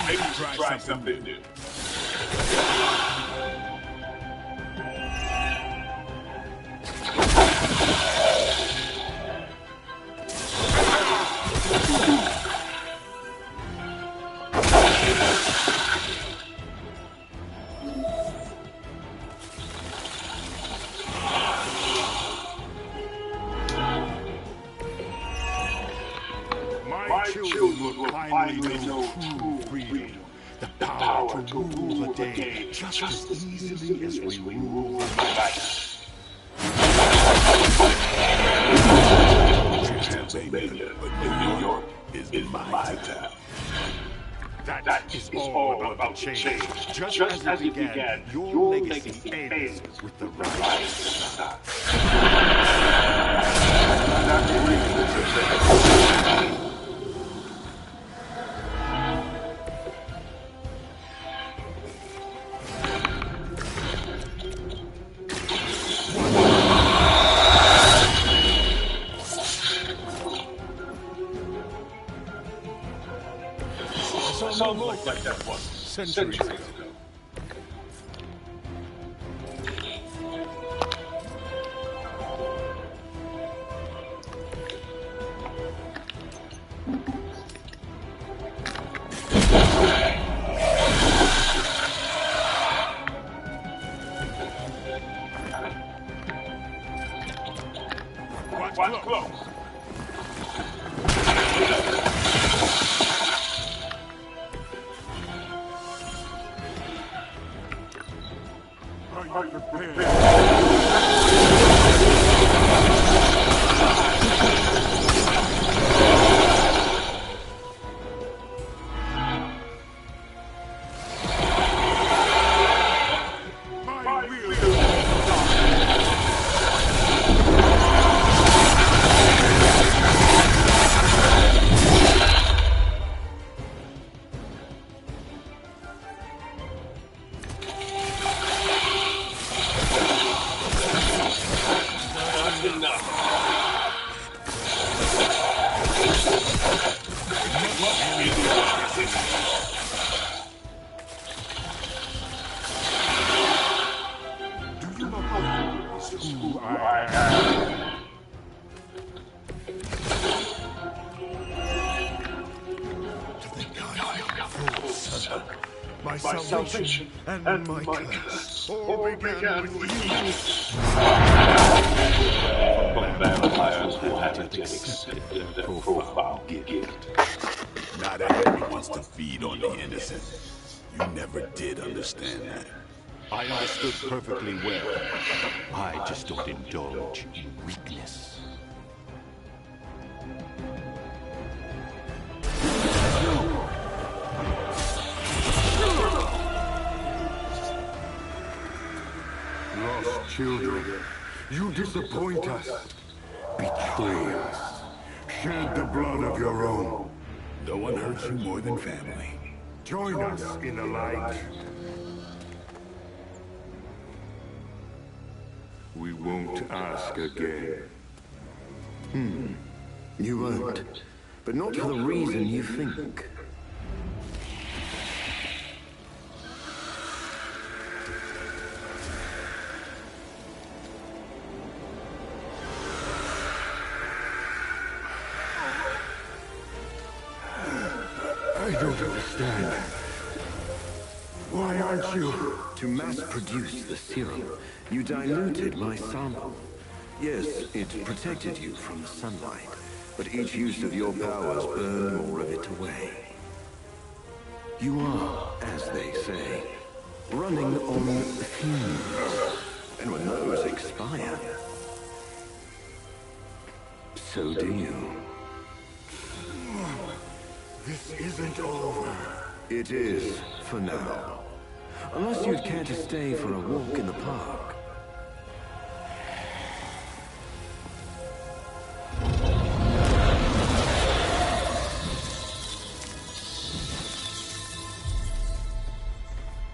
Maybe try something new. My children will finally know true freedom, the power to rule the day just as easily as we rule the night. Transylvania, but New York is my town. That is all about to change. Just as it began, your legacy ends with the rise of Some look like that was centuries ago. Watch close. Are you prepared? My salvation and my curse all began with you. From vampires who haven't yet accepted their profound gift. Not everyone wants to feed on the innocent. You never did understand that. I understood perfectly well. I just don't indulge in weakness. Lost children, you disappoint us, betray us, shed the blood of your own. No one hurts you more than family. Join us in the light. We won't ask again. You won't. But not for the reason you think. I don't understand. Why aren't you? To mass produce the serum, you diluted my sample. Yes, it protected you from the sunlight, but each use of your powers burned more of it away. You are, as they say, running on fumes. And when those expire, so do you. This isn't over. It is, for now. Unless you'd care to stay for a walk in the park.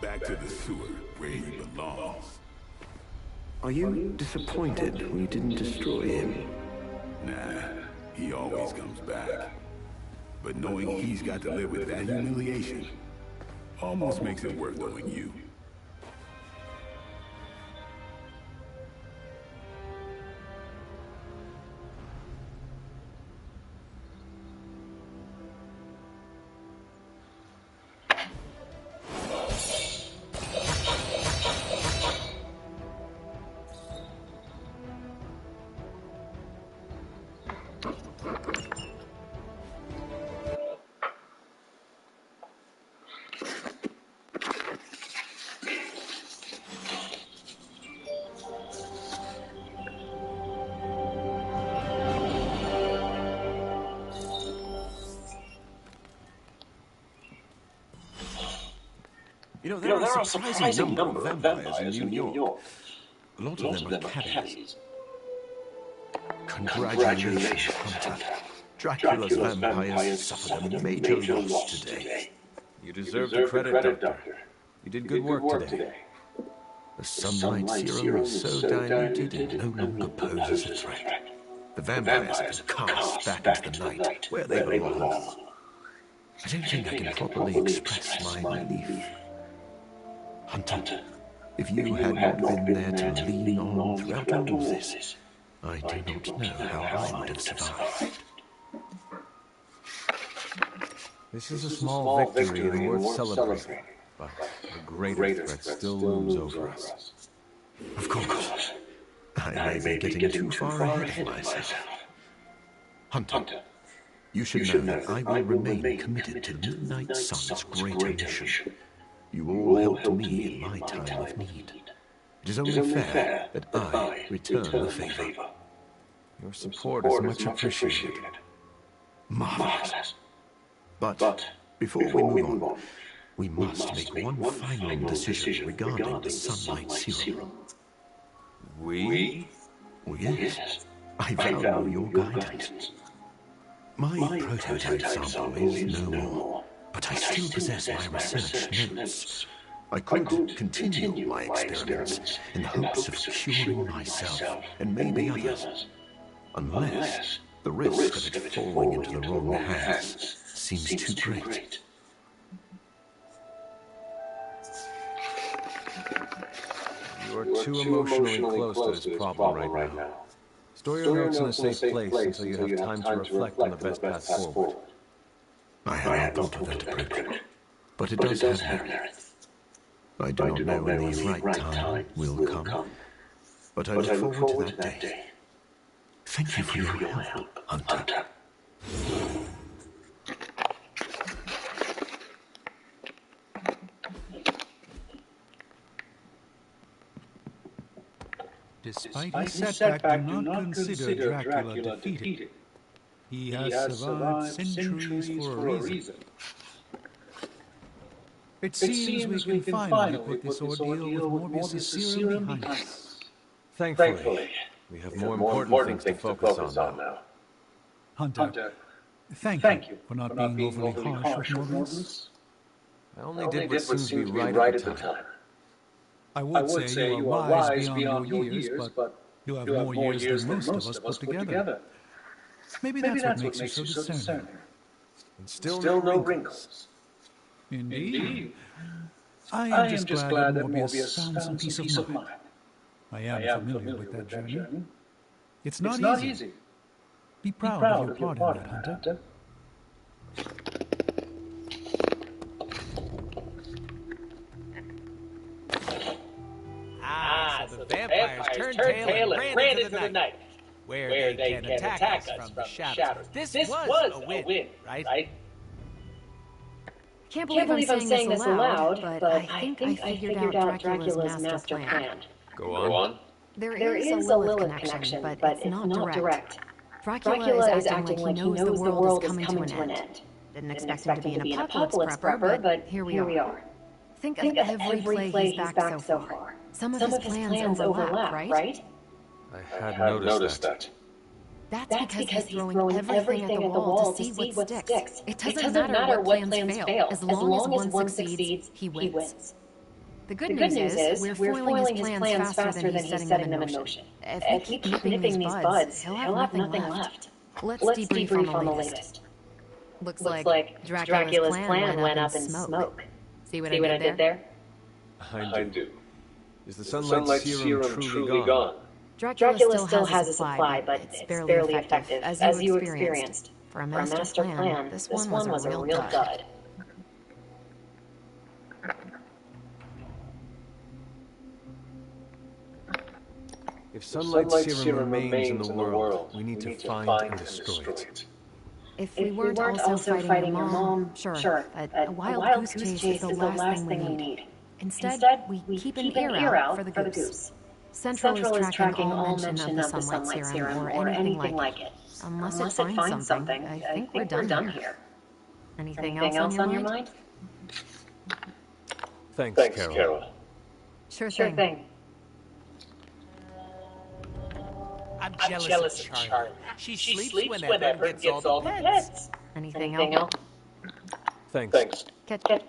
Back to the sewer, where he belongs. Are you disappointed we didn't destroy him? Nah, he always comes back. But knowing he's got to live with that humiliation almost makes it worth knowing you. You know, there are a surprising number of vampires in New York. A lot of them are caddies. Congratulations, Hunter. Dracula's vampires suffered a major loss today. You deserve the credit, Doctor. You did good work today. The sunlight serum is so diluted it no longer poses a threat. The vampires have been cast back into the night, where they belong. I don't think I can properly express my relief. Hunter, if you had not been there to lean on throughout all of this, I do not know how I would have survived. This is a small victory and worth celebrating, but a greater threat still looms over us. Of course. I may be getting too far ahead of myself. Hunter, you should know that I will remain committed to Midnight Sun's greater mission. You all helped me in my time of need. It is only fair that I return the favor. Your support is much appreciated. Marvelous. But before we move on, we must make one final decision regarding the sunlight serum. We? Oh, yes. I value your guidance. My prototype sample is no more, but I still possess my research notes. I could continue my experiments in the hopes of curing myself and maybe others, unless the risk of it falling into the wrong hands seems too great. You are too emotionally close to this problem right now. Store your notes in a safe place until you have time to reflect on the best path forward. I had not thought of that approach, but it does have merit. I do not know when the right time will come, but I look forward to that day. Thank you for your help, Hunter. Despite his setback, do not consider Dracula defeated. He has survived centuries for a reason. It seems we can finally put this ordeal with Morbius' serum behind us. Thankfully, we have more important things to focus on now. Hunter, thank you for not being overly harsh with Morbius. I only did what seemed to be right at the time. I would say you are wise beyond your years, but you have more years than most of us put together. Maybe that's what makes you so discerning. And still no wrinkles. Indeed. I am just glad that Morbius found some peace of mind. I am familiar with that journey. It's not easy. Be proud of your part in that, Hunter. So the vampires turned tail and ran into the night, where they can attack us from the shadows. This was a win, right? Can't believe I'm saying this aloud, but I think I figured out Dracula's master plan. Go on. There is a Lilith connection, but it's not direct. Dracula is acting like he knows the world is coming to an end. Didn't expect him to be an apocalypse prepper, but here we are. Think of every play he's backed so far. Some of his plans overlap, right? I had noticed that. That's because he's throwing everything at the wall to see what sticks. It doesn't matter what plans fail. As long as one succeeds, he wins. The good news is, we're foiling his plans faster than he's setting them in motion. If we keep nipping these buds, he'll have nothing left. Let's debrief on the latest. Looks like Dracula's plan went up in smoke. See what I did there? I do. Is the sunlight serum truly gone? Dracula still has a supply, but it's barely effective, as you experienced. For a master plan, this one was a real dud. If sunlight serum remains in the world, we need to find and destroy it. If we weren't also fighting your mom, sure, but a wild goose chase is the last thing we need. Instead, we keep an ear out for the goose. Central is tracking all mention of the sunlight serum or anything like it. Unless it finds something, I think we're done here. Anything else on your mind? Thanks, Carol. Sure thing. I'm jealous of Charlie. She sleeps whenever and gets all the pets. Anything else? Thanks. Catch.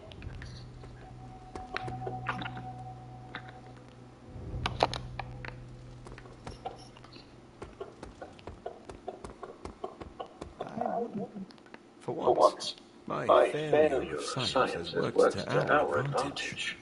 For once, my failure of science has worked to our advantage.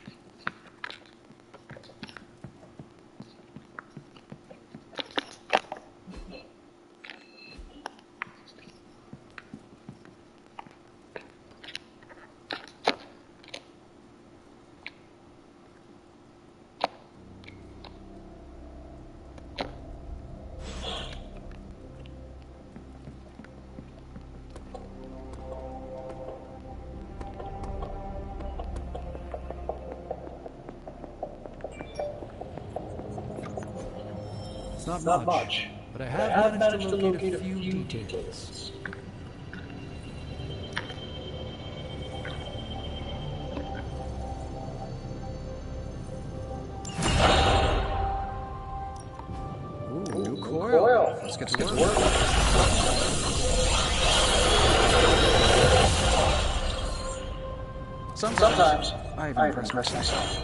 It's not much, but I have managed to locate a few details. Ooh, new coil. Let's get to work. Sometimes I even impress myself.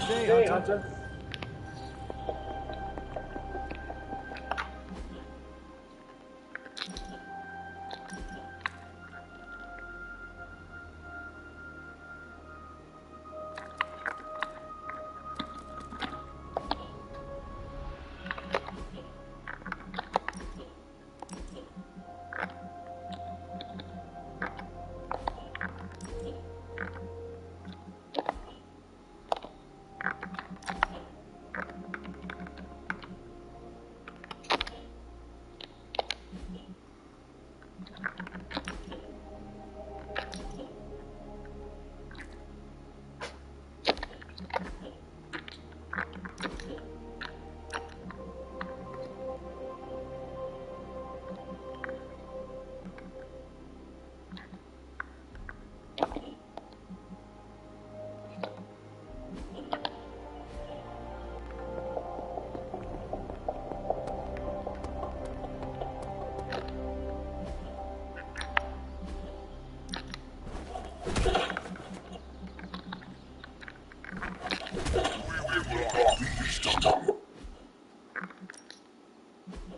Hey, Hunter.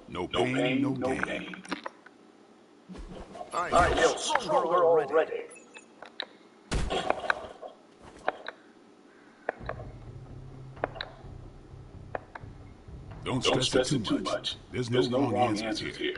No pain, no gain. I feel stronger already. Don't stress it too much. There's no wrong answers here.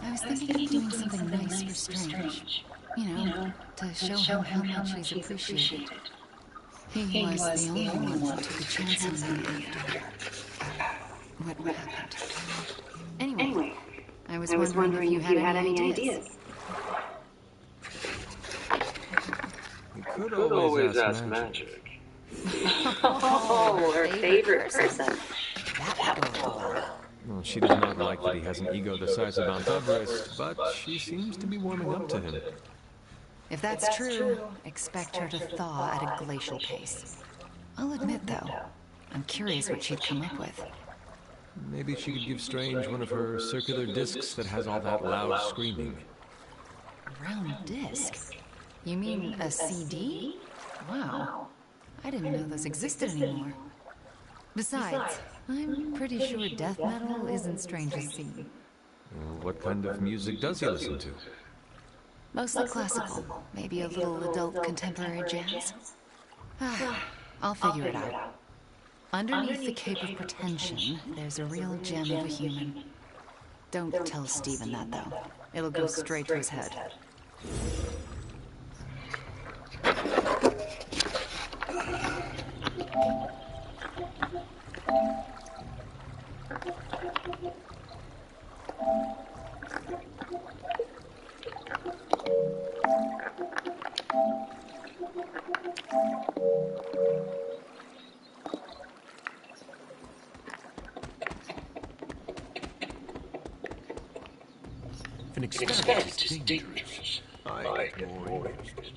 I was thinking of doing something nice for Strange. You know, to show him how much he's appreciated. He was the only one who took a chance on me after what happened. Anyway, I was wondering if you had any ideas. You could always ask Magic. Oh, her favorite person. Well, she does not like that he has an ego the size of Mount Everest, but she seems to be warming up to him. If that's true, expect her to thaw at a glacial pace. I'll admit, though, I'm curious what she'd come up with. Maybe she could give Strange one of her circular discs that has all that loud screaming. A round disc? You mean a CD? Wow. I didn't know those existed anymore. Besides, I'm pretty sure death metal isn't Strange's scene. What kind of music does he listen to? Mostly classical, maybe a little adult contemporary jazz. I'll figure it out. Underneath the cape of pretension, there's a real gem of a human. Don't tell Steven that, though. It'll go straight to his head. If an experiment is dangerous, I get more interested.